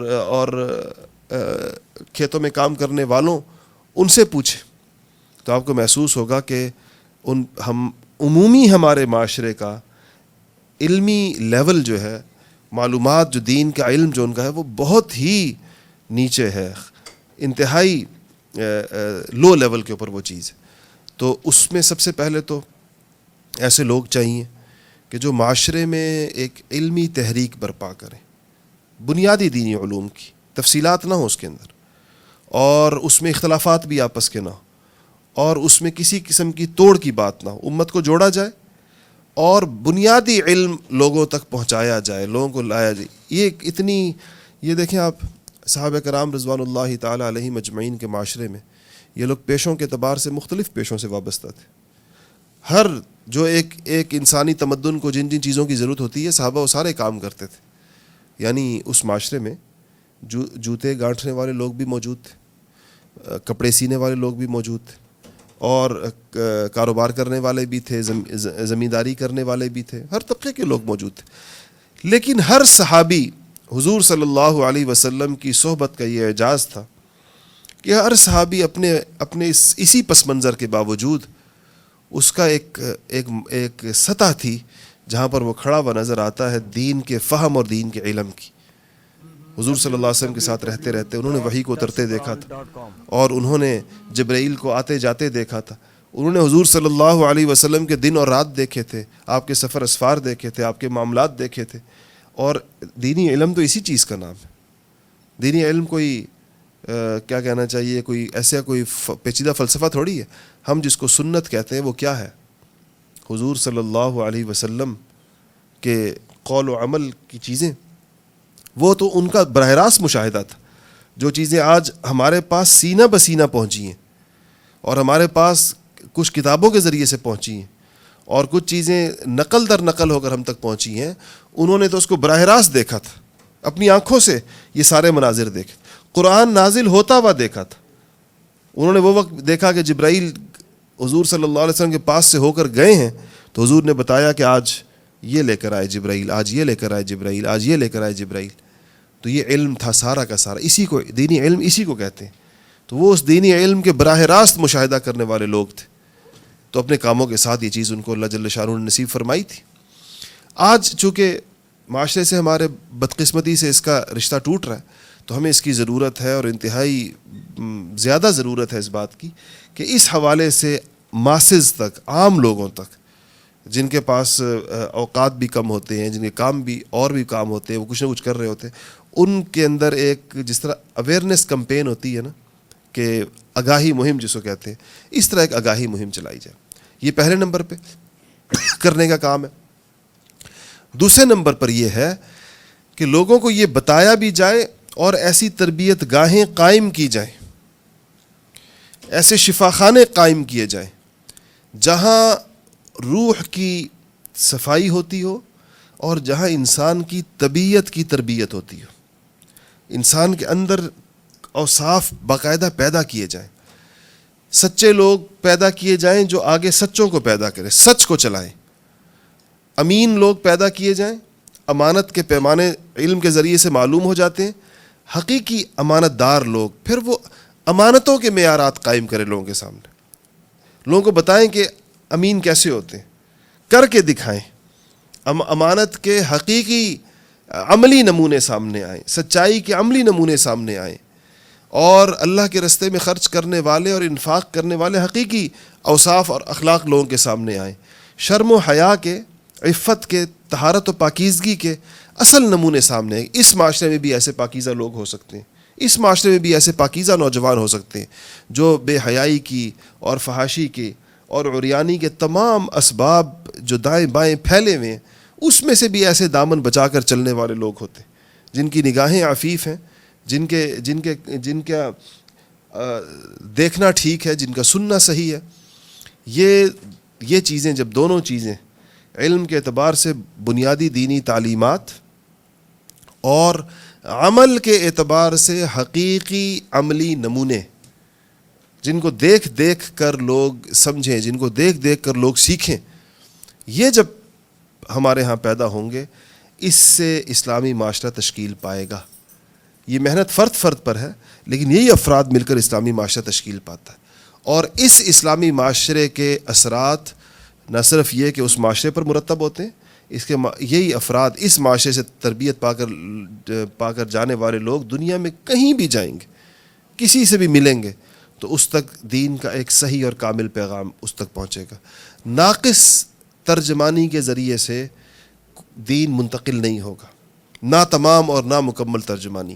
کھیتوں میں کام کرنے والوں, ان سے پوچھیں تو آپ کو محسوس ہوگا کہ عمومی ہمارے معاشرے کا علمی لیول جو ہے, معلومات جو دین کا علم جو ان کا ہے وہ بہت ہی نیچے ہے, انتہائی لو لیول کے اوپر وہ چیز ہے. تو اس میں سب سے پہلے تو ایسے لوگ چاہیے کہ جو معاشرے میں ایک علمی تحریک برپا کریں, بنیادی دینی علوم کی تفصیلات نہ ہو اس کے اندر, اور اس میں اختلافات بھی آپس کے نہ ہو, اور اس میں کسی قسم کی توڑ کی بات نہ ہو. امت کو جوڑا جائے اور بنیادی علم لوگوں تک پہنچایا جائے, لوگوں کو لایا جائے. یہ دیکھیں آپ, صحابہ کرام رضوان اللہ تعالی علیہم اجمعین کے معاشرے میں یہ لوگ پیشوں کے اعتبار سے مختلف پیشوں سے وابستہ تھے. ہر جو ایک انسانی تمدن کو جن جن چیزوں کی ضرورت ہوتی ہے صحابہ وہ سارے کام کرتے تھے. یعنی اس معاشرے میں جوتے گانٹھنے والے لوگ بھی موجود تھے, کپڑے سینے والے لوگ بھی موجود تھے, اور کاروبار کرنے والے بھی تھے, زمینداری کرنے والے بھی تھے, ہر طبقے کے لوگ موجود تھے. لیکن ہر صحابی حضور صلی اللہ علیہ وسلم کی صحبت کا یہ اعجاز تھا کہ ہر صحابی اپنے اسی پس منظر کے باوجود اس کا ایک سطح تھی جہاں پر وہ کھڑا ہوا نظر آتا ہے دین کے فہم اور دین کے علم کی. حضور صلی اللہ علیہ وسلم کے ساتھ رہتے رہتے انہوں نے وحی کو اترتے دیکھا تھا, اور انہوں نے جبرائیل کو آتے جاتے دیکھا تھا. انہوں نے حضور صلی اللہ علیہ وسلم کے دن اور رات دیکھے تھے, آپ کے سفر اسفار دیکھے تھے, آپ کے معاملات دیکھے تھے. اور دینی علم تو اسی چیز کا نام ہے. دینی علم کوئی کیا کہنا چاہیے, کوئی پیچیدہ فلسفہ تھوڑی ہے. ہم جس کو سنت کہتے ہیں وہ کیا ہے؟ حضور صلی اللہ علیہ وسلم کے قول و عمل کی چیزیں, وہ تو ان کا براہ راست مشاہدہ تھا. جو چیزیں آج ہمارے پاس سینہ بسینہ پہنچی ہیں اور ہمارے پاس کچھ کتابوں کے ذریعے سے پہنچی ہیں اور کچھ چیزیں نقل در نقل ہو کر ہم تک پہنچی ہیں, انہوں نے تو اس کو براہ راست دیکھا تھا, اپنی آنکھوں سے یہ سارے مناظر دیکھے. قرآن نازل ہوتا ہوا دیکھا تھا. انہوں نے وہ وقت دیکھا کہ جبرائیل حضور صلی اللہ علیہ وسلم کے پاس سے ہو کر گئے ہیں, تو حضور نے بتایا کہ آج یہ لے کر آئے جبرائیل, آج یہ لے کر آئے جبرائیل, آج یہ لے کر آئے جبرائیل. تو یہ علم تھا سارا کا سارا, اسی کو دینی علم اسی کو کہتے ہیں. تو وہ اس دینی علم کے براہ راست مشاہدہ کرنے والے لوگ تھے. تو اپنے کاموں کے ساتھ یہ چیز ان کو اللہ جل شانہ نے نصیب فرمائی تھی. آج چونکہ معاشرے سے ہمارے بدقسمتی سے اس کا رشتہ ٹوٹ رہا ہے، تو ہمیں اس کی ضرورت ہے، اور انتہائی زیادہ ضرورت ہے اس بات کی کہ اس حوالے سے ماسز تک، عام لوگوں تک، جن کے پاس اوقات بھی کم ہوتے ہیں، جن کے کام بھی اور بھی کام ہوتے ہیں، وہ کچھ نہ کچھ کر رہے ہوتے ہیں، ان کے اندر ایک جس طرح اویئرنیس کمپین ہوتی ہے نا، کہ آگاہی مہم جس کو کہتے ہیں، اس طرح ایک آگاہی مہم چلائی جائے. یہ پہلے نمبر پہ کرنے کا کام ہے. دوسرے نمبر پر یہ ہے کہ لوگوں کو یہ بتایا بھی جائے اور ایسی تربیت گاہیں قائم کی جائیں، ایسے شفا خانے قائم کیے جائیں جہاں روح کی صفائی ہوتی ہو اور جہاں انسان کی طبیعت کی تربیت ہوتی ہو، انسان کے اندر اوصاف باقاعدہ پیدا کیے جائیں، سچے لوگ پیدا کیے جائیں جو آگے سچوں کو پیدا کریں، سچ کو چلائیں، امین لوگ پیدا کیے جائیں، امانت کے پیمانے علم کے ذریعے سے معلوم ہو جاتے ہیں، حقیقی امانت دار لوگ، پھر وہ امانتوں کے معیارات قائم کریں لوگوں کے سامنے، لوگوں کو بتائیں کہ امین کیسے ہوتے ہیں، کر کے دکھائیں، امانت کے حقیقی عملی نمونے سامنے آئیں، سچائی کے عملی نمونے سامنے آئیں، اور اللہ کے راستے میں خرچ کرنے والے اور انفاق کرنے والے حقیقی اوصاف اور اخلاق لوگوں کے سامنے آئیں، شرم و حیا کے، عفت کے، طہارت و پاکیزگی کے اصل نمونے سامنے آئیں. اس معاشرے میں بھی ایسے پاکیزہ لوگ ہو سکتے ہیں، اس معاشرے میں بھی ایسے پاکیزہ نوجوان ہو سکتے ہیں جو بے حیائی کی اور فحاشی کی اور عریانی کے تمام اسباب جو دائیں بائیں پھیلے ہوئے ہیں، اس میں سے بھی ایسے دامن بچا کر چلنے والے لوگ ہوتے ہیں جن کی نگاہیں عفیف ہیں، جن کا دیکھنا ٹھیک ہے، جن کا سننا صحیح ہے. یہ چیزیں جب دونوں چیزیں علم کے اعتبار سے بنیادی دینی تعلیمات اور عمل کے اعتبار سے حقیقی عملی نمونے، جن کو دیکھ کر لوگ سمجھیں، جن کو دیکھ کر لوگ سیکھیں، یہ جب ہمارے ہاں پیدا ہوں گے، اس سے اسلامی معاشرہ تشکیل پائے گا. یہ محنت فرد پر ہے، لیکن یہی افراد مل کر اسلامی معاشرہ تشکیل پاتا ہے. اور اس اسلامی معاشرے کے اثرات نہ صرف یہ کہ اس معاشرے پر مرتب ہوتے ہیں، یہی افراد اس معاشرے سے تربیت پا کر جانے والے لوگ دنیا میں کہیں بھی جائیں گے، کسی سے بھی ملیں گے، تو اس تک دین کا ایک صحیح اور کامل پیغام اس تک پہنچے گا. ناقص ترجمانی کے ذریعے سے دین منتقل نہیں ہوگا، نہ تمام اور نہ مکمل ترجمانی،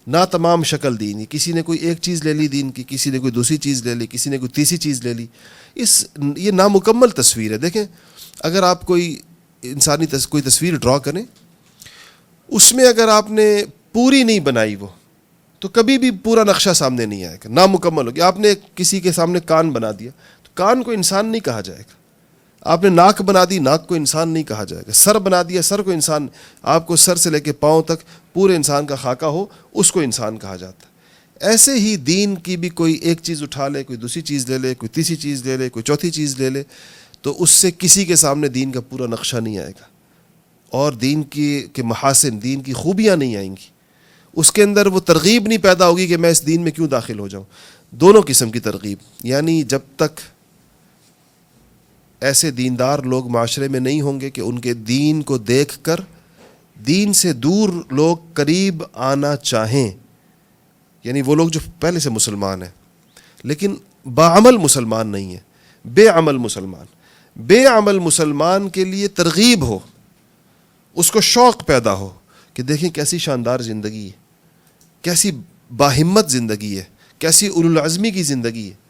نہ تمام شکل دین. کسی نے کوئی ایک چیز لے لی دین کی، کسی نے کوئی دوسری چیز لے لی، کسی نے کوئی تیسری چیز لے لی. یہ نامکمل تصویر ہے. دیکھیں، اگر آپ کوئی انسانی کوئی تصویر ڈرا کریں، اس میں اگر آپ نے پوری نہیں بنائی وہ، تو کبھی بھی پورا نقشہ سامنے نہیں آئے گا، نامکمل ہو گیا. آپ نے کسی کے سامنے کان بنا دیا تو کان کو انسان نہیں کہا جائے گا. آپ نے ناک بنا دی، ناک کو انسان نہیں کہا جائے گا. سر بنا دیا، سر کو انسان، آپ کو سر سے لے کے پاؤں تک پورے انسان کا خاکہ ہو، اس کو انسان کہا جاتا ہے. ایسے ہی دین کی بھی کوئی ایک چیز اٹھا لے، کوئی دوسری چیز لے لے، کوئی تیسری چیز لے لے، کوئی چوتھی چیز لے لے، تو اس سے کسی کے سامنے دین کا پورا نقشہ نہیں آئے گا، اور دین کے محاسن، دین کی خوبیاں نہیں آئیں گی. اس کے اندر وہ ترغیب نہیں پیدا ہوگی کہ میں اس دین میں کیوں داخل ہو جاؤں. دونوں قسم کی ترغیب، یعنی جب تک ایسے دیندار لوگ معاشرے میں نہیں ہوں گے کہ ان کے دین کو دیکھ کر دین سے دور لوگ قریب آنا چاہیں، یعنی وہ لوگ جو پہلے سے مسلمان ہیں لیکن باعمل مسلمان نہیں ہیں، بے عمل مسلمان، بے عمل مسلمان کے لیے ترغیب ہو، اس کو شوق پیدا ہو کہ دیکھیں کیسی شاندار زندگی ہے، کیسی باہمت زندگی ہے، کیسی اولو العزمی کی زندگی ہے.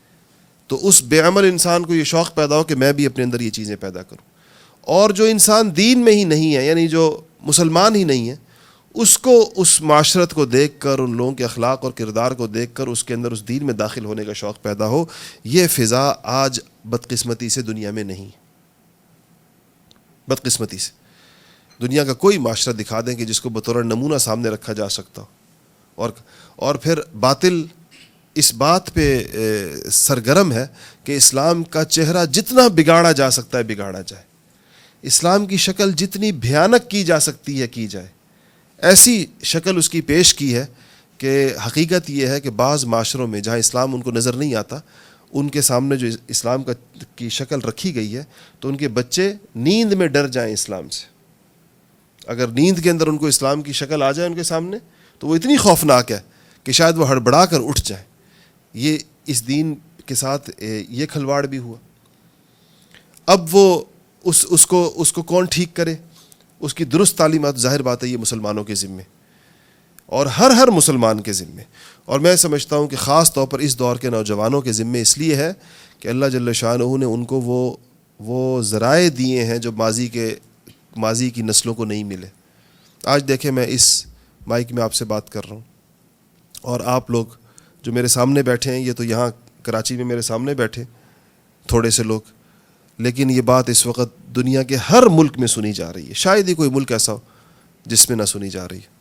تو اس بے عمل انسان کو یہ شوق پیدا ہو کہ میں بھی اپنے اندر یہ چیزیں پیدا کروں. اور جو انسان دین میں ہی نہیں ہے، یعنی جو مسلمان ہی نہیں ہے، اس کو اس معاشرت کو دیکھ کر، ان لوگوں کے اخلاق اور کردار کو دیکھ کر اس کے اندر اس دین میں داخل ہونے کا شوق پیدا ہو. یہ فضا آج بدقسمتی سے دنیا میں نہیں. بدقسمتی سے دنیا کا کوئی معاشرہ دکھا دیں کہ جس کو بطور نمونہ سامنے رکھا جا سکتا ہو. اور پھر باطل اس بات پہ سرگرم ہے کہ اسلام کا چہرہ جتنا بگاڑا جا سکتا ہے بگاڑا جائے، اسلام کی شکل جتنی بھیانک کی جا سکتی ہے کی جائے. ایسی شکل اس کی پیش کی ہے کہ حقیقت یہ ہے کہ بعض معاشروں میں جہاں اسلام ان کو نظر نہیں آتا، ان کے سامنے جو اسلام کی شکل رکھی گئی ہے تو ان کے بچے نیند میں ڈر جائیں اسلام سے. اگر نیند کے اندر ان کو اسلام کی شکل آ جائے ان کے سامنے تو وہ اتنی خوفناک ہے کہ شاید وہ ہڑبڑا کر اٹھ جائیں. یہ اس دین کے ساتھ یہ کھلواڑ بھی ہوا. اب وہ اس کو کون ٹھیک کرے؟ اس کی درست تعلیمات ظاہر بات ہے یہ مسلمانوں کے ذمے اور ہر مسلمان کے ذمے. اور میں سمجھتا ہوں کہ خاص طور پر اس دور کے نوجوانوں کے ذمے اس لیے ہے کہ اللہ جل شانہ نے ان کو وہ ذرائع دیے ہیں جو ماضی کی نسلوں کو نہیں ملے. آج دیکھیں میں اس مائک میں آپ سے بات کر رہا ہوں اور آپ لوگ جو میرے سامنے بیٹھے ہیں، یہ تو یہاں کراچی میں میرے سامنے بیٹھے تھوڑے سے لوگ، لیکن یہ بات اس وقت دنیا کے ہر ملک میں سنی جا رہی ہے. شاید ہی کوئی ملک ایسا ہو جس میں نہ سنی جا رہی ہے.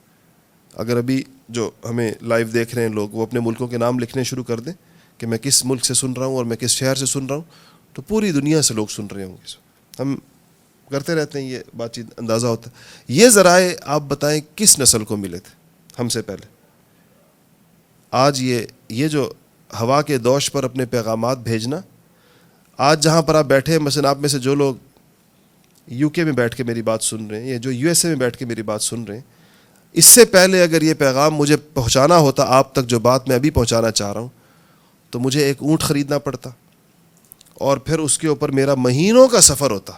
اگر ابھی جو ہمیں لائیو دیکھ رہے ہیں لوگ وہ اپنے ملکوں کے نام لکھنے شروع کر دیں کہ میں کس ملک سے سن رہا ہوں اور میں کس شہر سے سن رہا ہوں، تو پوری دنیا سے لوگ سن رہے ہوں گے. ہم کرتے رہتے ہیں، یہ بات چیت اندازہ ہوتا ہے. یہ ذرائع آپ بتائیں کس نسل کو ملے تھے ہم سے پہلے؟ آج یہ جو ہوا کے دوش پر اپنے پیغامات بھیجنا، آج جہاں پر آپ بیٹھے ہیں، مثلا آپ میں سے جو لوگ یو کے میں بیٹھ کے میری بات سن رہے ہیں یا جو یو ایس اے میں بیٹھ کے میری بات سن رہے ہیں، اس سے پہلے اگر یہ پیغام مجھے پہنچانا ہوتا آپ تک، جو بات میں ابھی پہنچانا چاہ رہا ہوں، تو مجھے ایک اونٹ خریدنا پڑتا اور پھر اس کے اوپر میرا مہینوں کا سفر ہوتا.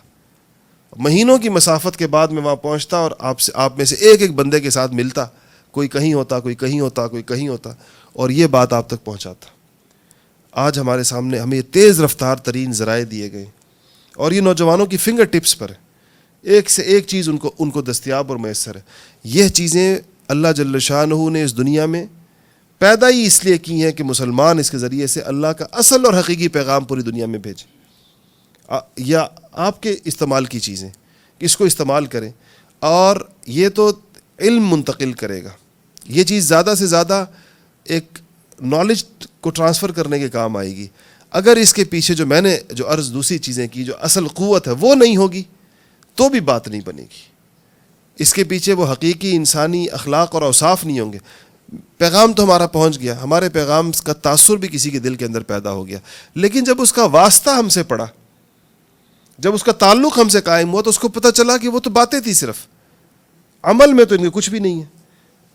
مہینوں کی مسافت کے بعد میں وہاں پہنچتا اور آپ میں سے ایک بندے کے ساتھ ملتا، کوئی کہیں ہوتا، کوئی کہیں ہوتا، کوئی کہیں ہوتا، اور یہ بات آپ تک پہنچاتا. آج ہمارے سامنے ہمیں تیز رفتار ترین ذرائع دیے گئے اور یہ نوجوانوں کی فنگر ٹپس پر ہے. ایک سے ایک چیز ان کو دستیاب اور میسر ہے. یہ چیزیں اللہ جل شانہ نے اس دنیا میں پیدا ہی اس لیے کی ہیں کہ مسلمان اس کے ذریعے سے اللہ کا اصل اور حقیقی پیغام پوری دنیا میں بھیجیں. یا آپ کے استعمال کی چیزیں، اس کو استعمال کریں اور یہ تو علم منتقل کرے گا. یہ چیز زیادہ سے زیادہ ایک نالج کو ٹرانسفر کرنے کے کام آئے گی. اگر اس کے پیچھے جو میں نے جو عرض دوسری چیزیں کی، جو اصل قوت ہے وہ نہیں ہوگی تو بھی بات نہیں بنے گی. اس کے پیچھے وہ حقیقی انسانی اخلاق اور اوصاف نہیں ہوں گے. پیغام تو ہمارا پہنچ گیا، ہمارے پیغام کا تاثر بھی کسی کے دل کے اندر پیدا ہو گیا، لیکن جب اس کا واسطہ ہم سے پڑا، جب اس کا تعلق ہم سے قائم ہوا، تو اس کو پتہ چلا کہ وہ تو باتیں تھی صرف، عمل میں تو ان کے کچھ بھی نہیں ہے.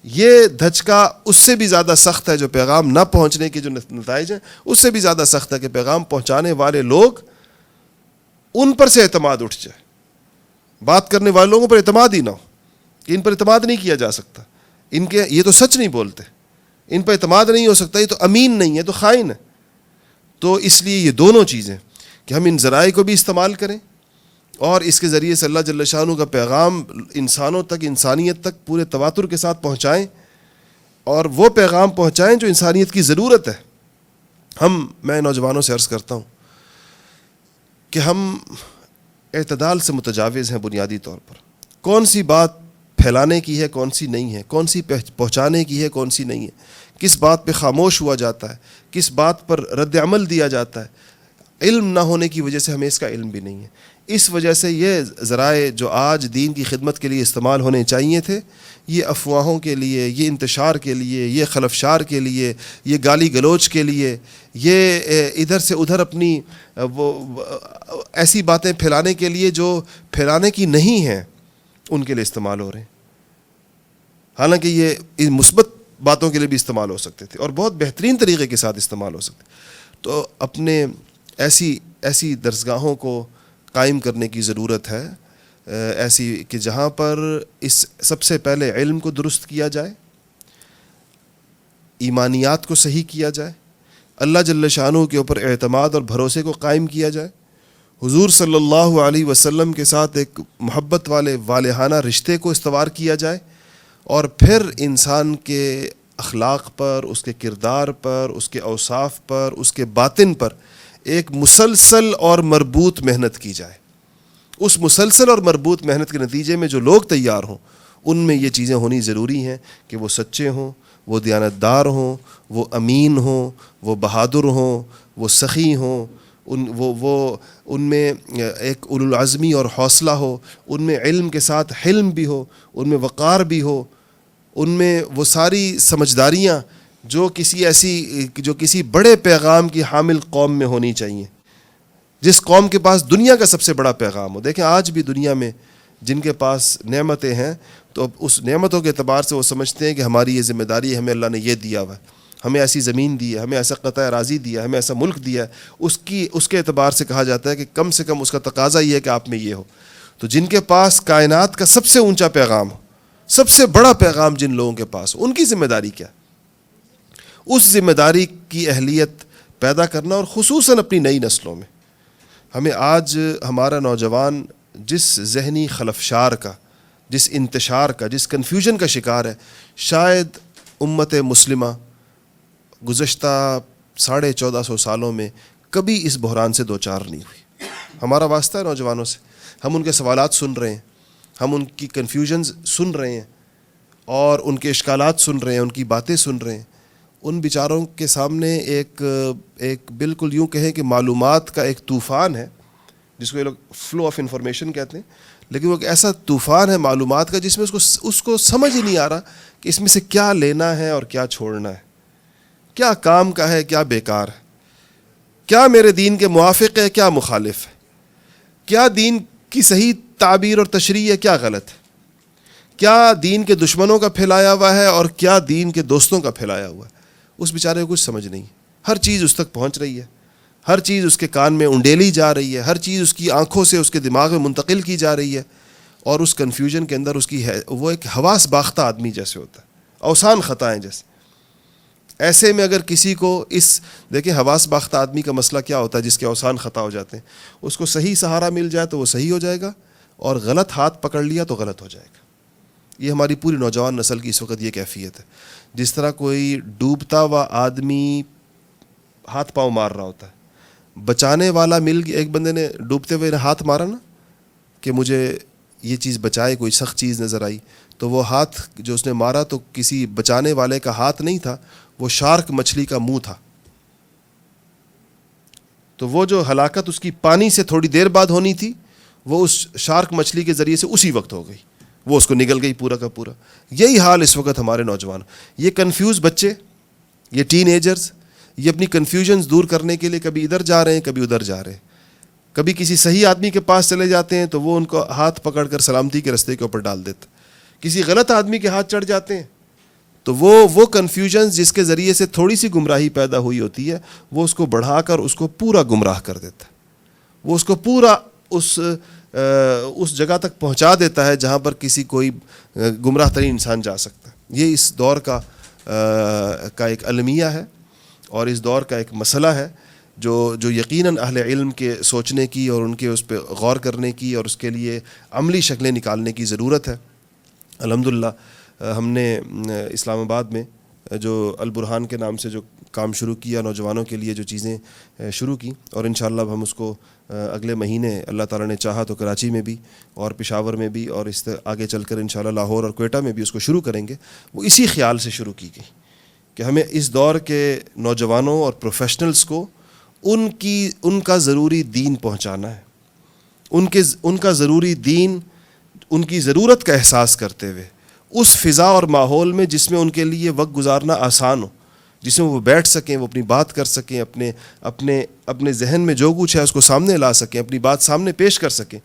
یہ دھچکا اس سے بھی زیادہ سخت ہے جو پیغام نہ پہنچنے کے جو نتائج ہیں، اس سے بھی زیادہ سخت ہے کہ پیغام پہنچانے والے لوگ ان پر سے اعتماد اٹھ جائے. بات کرنے والے لوگوں پر اعتماد ہی نہ ہو کہ ان پر اعتماد نہیں کیا جا سکتا، ان کے یہ تو سچ نہیں بولتے، ان پر اعتماد نہیں ہو سکتا، یہ تو امین نہیں ہے، تو خائن ہے. تو اس لیے یہ دونوں چیزیں کہ ہم ان ذرائع کو بھی استعمال کریں اور اس کے ذریعے سے اللہ جل شانہ کا پیغام انسانوں تک، انسانیت تک پورے تواتر کے ساتھ پہنچائیں اور وہ پیغام پہنچائیں جو انسانیت کی ضرورت ہے. میں نوجوانوں سے عرض کرتا ہوں کہ ہم اعتدال سے متجاوز ہیں بنیادی طور پر. کون سی بات پھیلانے کی ہے، کون سی نہیں ہے، کون سی پہنچانے کی ہے، کون سی نہیں ہے، کس بات پہ خاموش ہوا جاتا ہے، کس بات پر رد عمل دیا جاتا ہے. علم نہ ہونے کی وجہ سے ہمیں اس کا علم بھی نہیں ہے. اس وجہ سے یہ ذرائع جو آج دین کی خدمت کے لیے استعمال ہونے چاہیے تھے، یہ افواہوں کے لیے، یہ انتشار کے لیے، یہ خلفشار کے لیے، یہ گالی گلوچ کے لیے، یہ ادھر سے ادھر اپنی وہ ایسی باتیں پھیلانے کے لیے جو پھیلانے کی نہیں ہیں، ان کے لیے استعمال ہو رہے ہیں. حالانکہ یہ مثبت باتوں کے لیے بھی استعمال ہو سکتے تھے اور بہت بہترین طریقے کے ساتھ استعمال ہو سکتے. تو اپنے ایسی درسگاہوں کو قائم کرنے کی ضرورت ہے، ایسی کہ جہاں پر اس سب سے پہلے علم کو درست کیا جائے، ایمانیات کو صحیح کیا جائے، اللہ جل شانہ کے اوپر اعتماد اور بھروسے کو قائم کیا جائے، حضور صلی اللہ علیہ وسلم کے ساتھ ایک محبت والے والہانہ رشتے کو استوار کیا جائے، اور پھر انسان کے اخلاق پر، اس کے کردار پر، اس کے اوصاف پر، اس کے باطن پر ایک مسلسل اور مربوط محنت کی جائے. اس مسلسل اور مربوط محنت کے نتیجے میں جو لوگ تیار ہوں، ان میں یہ چیزیں ہونی ضروری ہیں کہ وہ سچے ہوں، وہ دیانتدار ہوں، وہ امین ہوں، وہ بہادر ہوں، وہ سخی ہوں، ان میں ایک اولو العزمی اور حوصلہ ہو، ان میں علم کے ساتھ حلم بھی ہو، ان میں وقار بھی ہو، ان میں وہ ساری سمجھداریاں جو کسی بڑے پیغام کی حامل قوم میں ہونی چاہیے، جس قوم کے پاس دنیا کا سب سے بڑا پیغام ہو. دیکھیں آج بھی دنیا میں جن کے پاس نعمتیں ہیں تو اب اس نعمتوں کے اعتبار سے وہ سمجھتے ہیں کہ ہماری یہ ذمہ داری ہے, ہمیں اللہ نے یہ دیا ہوا ہے, ہمیں ایسی زمین دی ہے, ہمیں ایسا قطع اراضی دیا ہے, ہمیں ایسا ملک دیا ہے, اس کے اعتبار سے کہا جاتا ہے کہ کم سے کم اس کا تقاضا یہ ہے کہ آپ میں یہ ہو. تو جن کے پاس کائنات کا سب سے اونچا پیغام ہو, سب سے بڑا پیغام جن لوگوں کے پاس ہو, ان کی ذمہ داری کیا؟ اس ذمہ داری کی اہلیت پیدا کرنا, اور خصوصاً اپنی نئی نسلوں میں. ہمیں آج ہمارا نوجوان جس ذہنی خلفشار کا, جس انتشار کا, جس کنفیوژن کا شکار ہے, شاید امت مسلمہ گزشتہ 1450 سالوں میں کبھی اس بحران سے دوچار نہیں ہوئی. ہمارا واسطہ ہے نوجوانوں سے, ہم ان کے سوالات سن رہے ہیں, ہم ان کی کنفیوژنز سن رہے ہیں, اور ان کے اشکالات سن رہے ہیں, ان کی باتیں سن رہے ہیں. ان بیچاروں کے سامنے ایک بالکل یوں کہیں کہ معلومات کا ایک طوفان ہے, جس کو یہ لوگ فلو آف انفارمیشن کہتے ہیں, لیکن وہ ایک ایسا طوفان ہے معلومات کا جس میں اس کو سمجھ ہی نہیں آ رہا کہ اس میں سے کیا لینا ہے اور کیا چھوڑنا ہے, کیا کام کا ہے, کیا بیکار ہے, کیا میرے دین کے موافق ہے, کیا مخالف ہے, کیا دین کی صحیح تعبیر اور تشریح ہے, کیا غلط ہے, کیا دین کے دشمنوں کا پھیلایا ہوا ہے اور کیا دین کے دوستوں کا پھیلایا ہوا ہے. اس بیچارے کو کچھ سمجھ نہیں. ہر چیز اس تک پہنچ رہی ہے, ہر چیز اس کے کان میں انڈیلی جا رہی ہے, ہر چیز اس کی آنکھوں سے اس کے دماغ میں منتقل کی جا رہی ہے, اور اس کنفیوژن کے اندر وہ ایک حواس باختہ آدمی جیسے ہوتا ہے, اوسان خطائیں جیسے. ایسے میں اگر کسی کو دیکھیں حواس باختہ آدمی کا مسئلہ کیا ہوتا ہے, جس کے اوسان خطا ہو جاتے ہیں, اس کو صحیح سہارا مل جائے تو وہ صحیح ہو جائے گا, اور غلط ہاتھ پکڑ لیا تو غلط ہو جائے گا. یہ ہماری پوری نوجوان نسل کی اس وقت یہ کیفیت ہے. جس طرح کوئی ڈوبتا ہوا آدمی ہاتھ پاؤں مار رہا ہوتا ہے, بچانے والا ایک بندے نے ڈوبتے ہوئے ہاتھ مارا نا کہ مجھے یہ چیز بچائے, کوئی سخت چیز نظر آئی, تو وہ ہاتھ جو اس نے مارا تو کسی بچانے والے کا ہاتھ نہیں تھا, وہ شارک مچھلی کا منہ تھا. تو وہ جو ہلاکت اس کی پانی سے تھوڑی دیر بعد ہونی تھی, وہ اس شارک مچھلی کے ذریعے سے اسی وقت ہو گئی, وہ اس کو نگل گئی پورا کا پورا. یہی حال اس وقت ہمارے نوجوان, یہ کنفیوز بچے, یہ ٹین ایجرز, یہ اپنی کنفیوژنز دور کرنے کے لیے کبھی ادھر جا رہے ہیں, کبھی ادھر جا رہے ہیں, کبھی کسی صحیح آدمی کے پاس چلے جاتے ہیں تو وہ ان کو ہاتھ پکڑ کر سلامتی کے رستے کے اوپر ڈال دیتا, کسی غلط آدمی کے ہاتھ چڑھ جاتے ہیں تو وہ کنفیوژنز جس کے ذریعے سے تھوڑی سی گمراہی پیدا ہوئی ہوتی ہے, وہ اس کو بڑھا کر اس کو پورا گمراہ کر دیتا ہے, وہ اس کو پورا اس جگہ تک پہنچا دیتا ہے جہاں پر کوئی گمراہ ترین انسان جا سکتا ہے. یہ اس دور کا ایک المیہ ہے, اور اس دور کا ایک مسئلہ ہے جو یقیناً اہل علم کے سوچنے کی اور ان کے اس پہ غور کرنے کی اور اس کے لیے عملی شکلیں نکالنے کی ضرورت ہے. الحمدللہ ہم نے اسلام آباد میں جو البرہان کے نام سے جو کام شروع کیا, نوجوانوں کے لیے جو چیزیں شروع کی, اور انشاءاللہ ہم اس کو اگلے مہینے اللہ تعالیٰ نے چاہا تو کراچی میں بھی اور پشاور میں بھی اور اس آگے چل کر انشاءاللہ لاہور اور کوئٹہ میں بھی اس کو شروع کریں گے. وہ اسی خیال سے شروع کی گئی کہ ہمیں اس دور کے نوجوانوں اور پروفیشنلز کو ان کا ضروری دین پہنچانا ہے, ان کا ضروری دین, ان کی ضرورت کا احساس کرتے ہوئے اس فضا اور ماحول میں جس میں ان کے لیے وقت گزارنا آسان ہو, جس میں وہ بیٹھ سکیں, وہ اپنی بات کر سکیں, اپنے ذہن میں جو کچھ ہے اس کو سامنے لا سکیں, اپنی بات سامنے پیش کر سکیں,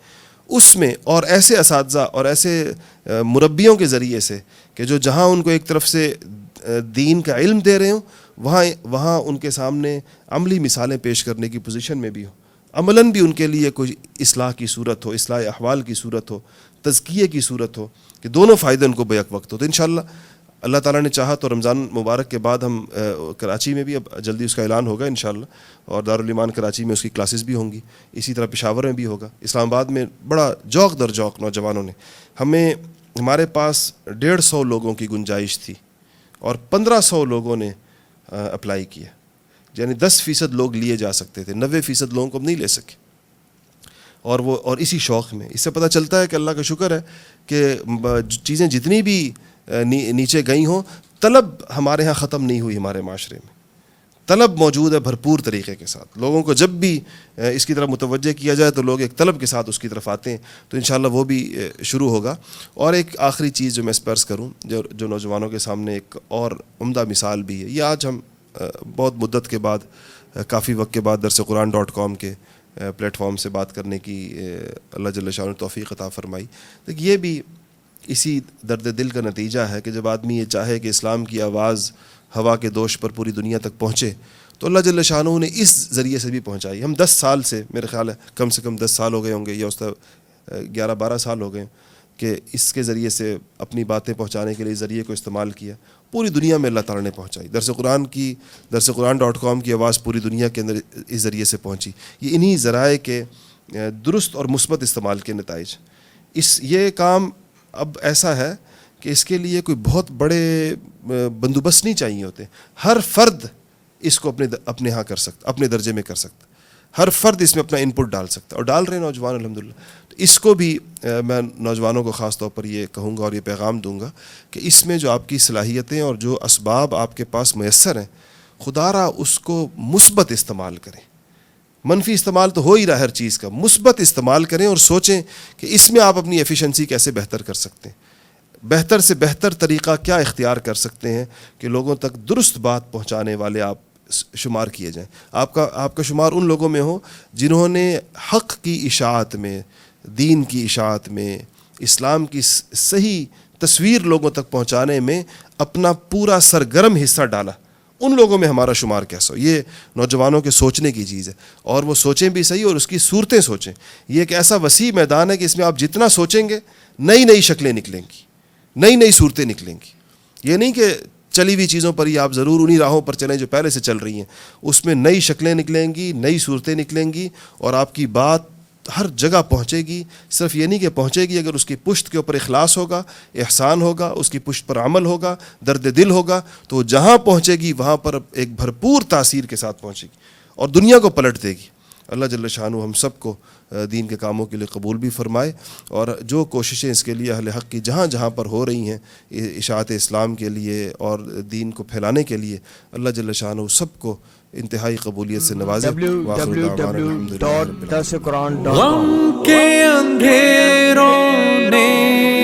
اس میں اور ایسے اساتذہ اور ایسے مربیوں کے ذریعے سے کہ جو جہاں ان کو ایک طرف سے دین کا علم دے رہے ہوں وہاں ان کے سامنے عملی مثالیں پیش کرنے کی پوزیشن میں بھی ہوں, عملاً بھی ان کے لیے کوئی اصلاح کی صورت ہو, اصلاح احوال کی صورت ہو, تزکیے کی صورت ہو, کہ دونوں فائدے ان کو بیک وقت ہو. تو انشاءاللہ اللہ تعالیٰ نے چاہا تو رمضان مبارک کے بعد ہم کراچی میں بھی اب جلدی اس کا اعلان ہوگا انشاءاللہ, اور دارالایمان کراچی میں اس کی کلاسز بھی ہوں گی, اسی طرح پشاور میں بھی ہوگا. اسلام آباد میں بڑا جوق در جوق نوجوانوں نے, ہمارے پاس 150 لوگوں کی گنجائش تھی اور 1500 لوگوں نے اپلائی کیا, یعنی 10% لوگ لیے جا سکتے تھے, 90% لوگوں کو ہم نہیں لے سکے. اور اسی شوق میں اس سے پتہ چلتا ہے کہ اللہ کا شکر ہے کہ چیزیں جتنی بھی نیچے گئی ہوں, طلب ہمارے ہاں ختم نہیں ہوئی. ہمارے معاشرے میں طلب موجود ہے بھرپور طریقے کے ساتھ. لوگوں کو جب بھی اس کی طرف متوجہ کیا جائے تو لوگ ایک طلب کے ساتھ اس کی طرف آتے ہیں. تو انشاءاللہ وہ بھی شروع ہوگا. اور ایک آخری چیز جو میں اسپرس کروں, جو نوجوانوں کے سامنے ایک اور عمدہ مثال بھی ہے, یہ آج ہم بہت مدت کے بعد, کافی وقت کے بعد درس قرآن .com کے پلیٹ فارم سے بات کرنے کی اللہ جل شانہ توفیق عطا فرمائی. دیکھیے یہ بھی اسی درد دل کا نتیجہ ہے کہ جب آدمی یہ چاہے کہ اسلام کی آواز ہوا کے دوش پر پوری دنیا تک پہنچے تو اللہ جل شانہ نے اس ذریعے سے بھی پہنچائی. ہم 10 سال سے میرے خیال ہے کم سے کم 10 سال ہو گئے ہوں گے یا اس 11-12 سال ہو گئے کہ اس کے ذریعے سے اپنی باتیں پہنچانے کے لیے ذریعے کو استعمال کیا. پوری دنیا میں اللہ تعالیٰ نے پہنچائی. درس قرآن.com کی آواز پوری دنیا کے اندر اس ذریعے سے پہنچی. یہ انہی ذرائع کے درست اور مثبت استعمال کے نتائج. یہ کام اب ایسا ہے کہ اس کے لیے کوئی بہت بڑے بندوبست نہیں چاہیے ہوتے. ہر فرد اس کو اپنے ہاں کر سکتا, اپنے درجے میں کر سکتا. ہر فرد اس میں اپنا انپٹ ڈال سکتا اور ڈال رہے ہیں نوجوان الحمدللہ. تو اس کو بھی میں نوجوانوں کو خاص طور پر یہ کہوں گا اور یہ پیغام دوں گا کہ اس میں جو آپ کی صلاحیتیں اور جو اسباب آپ کے پاس میسر ہیں خدا را اس کو مثبت استعمال کریں. منفی استعمال تو ہو ہی رہا ہر چیز کا, مثبت استعمال کریں اور سوچیں کہ اس میں آپ اپنی ایفیشنسی کیسے بہتر کر سکتے ہیں, بہتر سے بہتر طریقہ کیا اختیار کر سکتے ہیں کہ لوگوں تک درست بات پہنچانے والے آپ شمار کیے جائیں. آپ کا شمار ان لوگوں میں ہو جنہوں نے حق کی اشاعت میں, دین کی اشاعت میں, اسلام کی صحیح تصویر لوگوں تک پہنچانے میں اپنا پورا سرگرم حصہ ڈالا. ان لوگوں میں ہمارا شمار کیسا ہو. یہ نوجوانوں کے سوچنے کی چیز ہے اور وہ سوچیں بھی صحیح اور اس کی صورتیں سوچیں. یہ ایک ایسا وسیع میدان ہے کہ اس میں آپ جتنا سوچیں گے نئی نئی شکلیں نکلیں گی, نئی نئی صورتیں نکلیں گی. یہ نہیں کہ چلی ہوئی چیزوں پر ہی آپ ضرور انہی راہوں پر چلیں جو پہلے سے چل رہی ہیں. اس میں نئی شکلیں نکلیں گی, نئی صورتیں نکلیں گی اور آپ کی بات ہر جگہ پہنچے گی. صرف یہ نہیں کہ پہنچے گی, اگر اس کی پشت کے اوپر اخلاص ہوگا, احسان ہوگا, اس کی پشت پر عمل ہوگا, درد دل ہوگا, تو جہاں پہنچے گی وہاں پر ایک بھرپور تاثیر کے ساتھ پہنچے گی اور دنیا کو پلٹ دے گی. اللہ جل شانہ ہم سب کو دین کے کاموں کے لیے قبول بھی فرمائے اور جو کوششیں اس کے لیے اہل حق کی جہاں جہاں پر ہو رہی ہیں اشاعت اسلام کے لیے اور دین کو پھیلانے کے لیے, اللہ جل شانہ سب کو انتہائی قبولیت سے نوازے. www.dasquran.com غم کے اندھیروں نے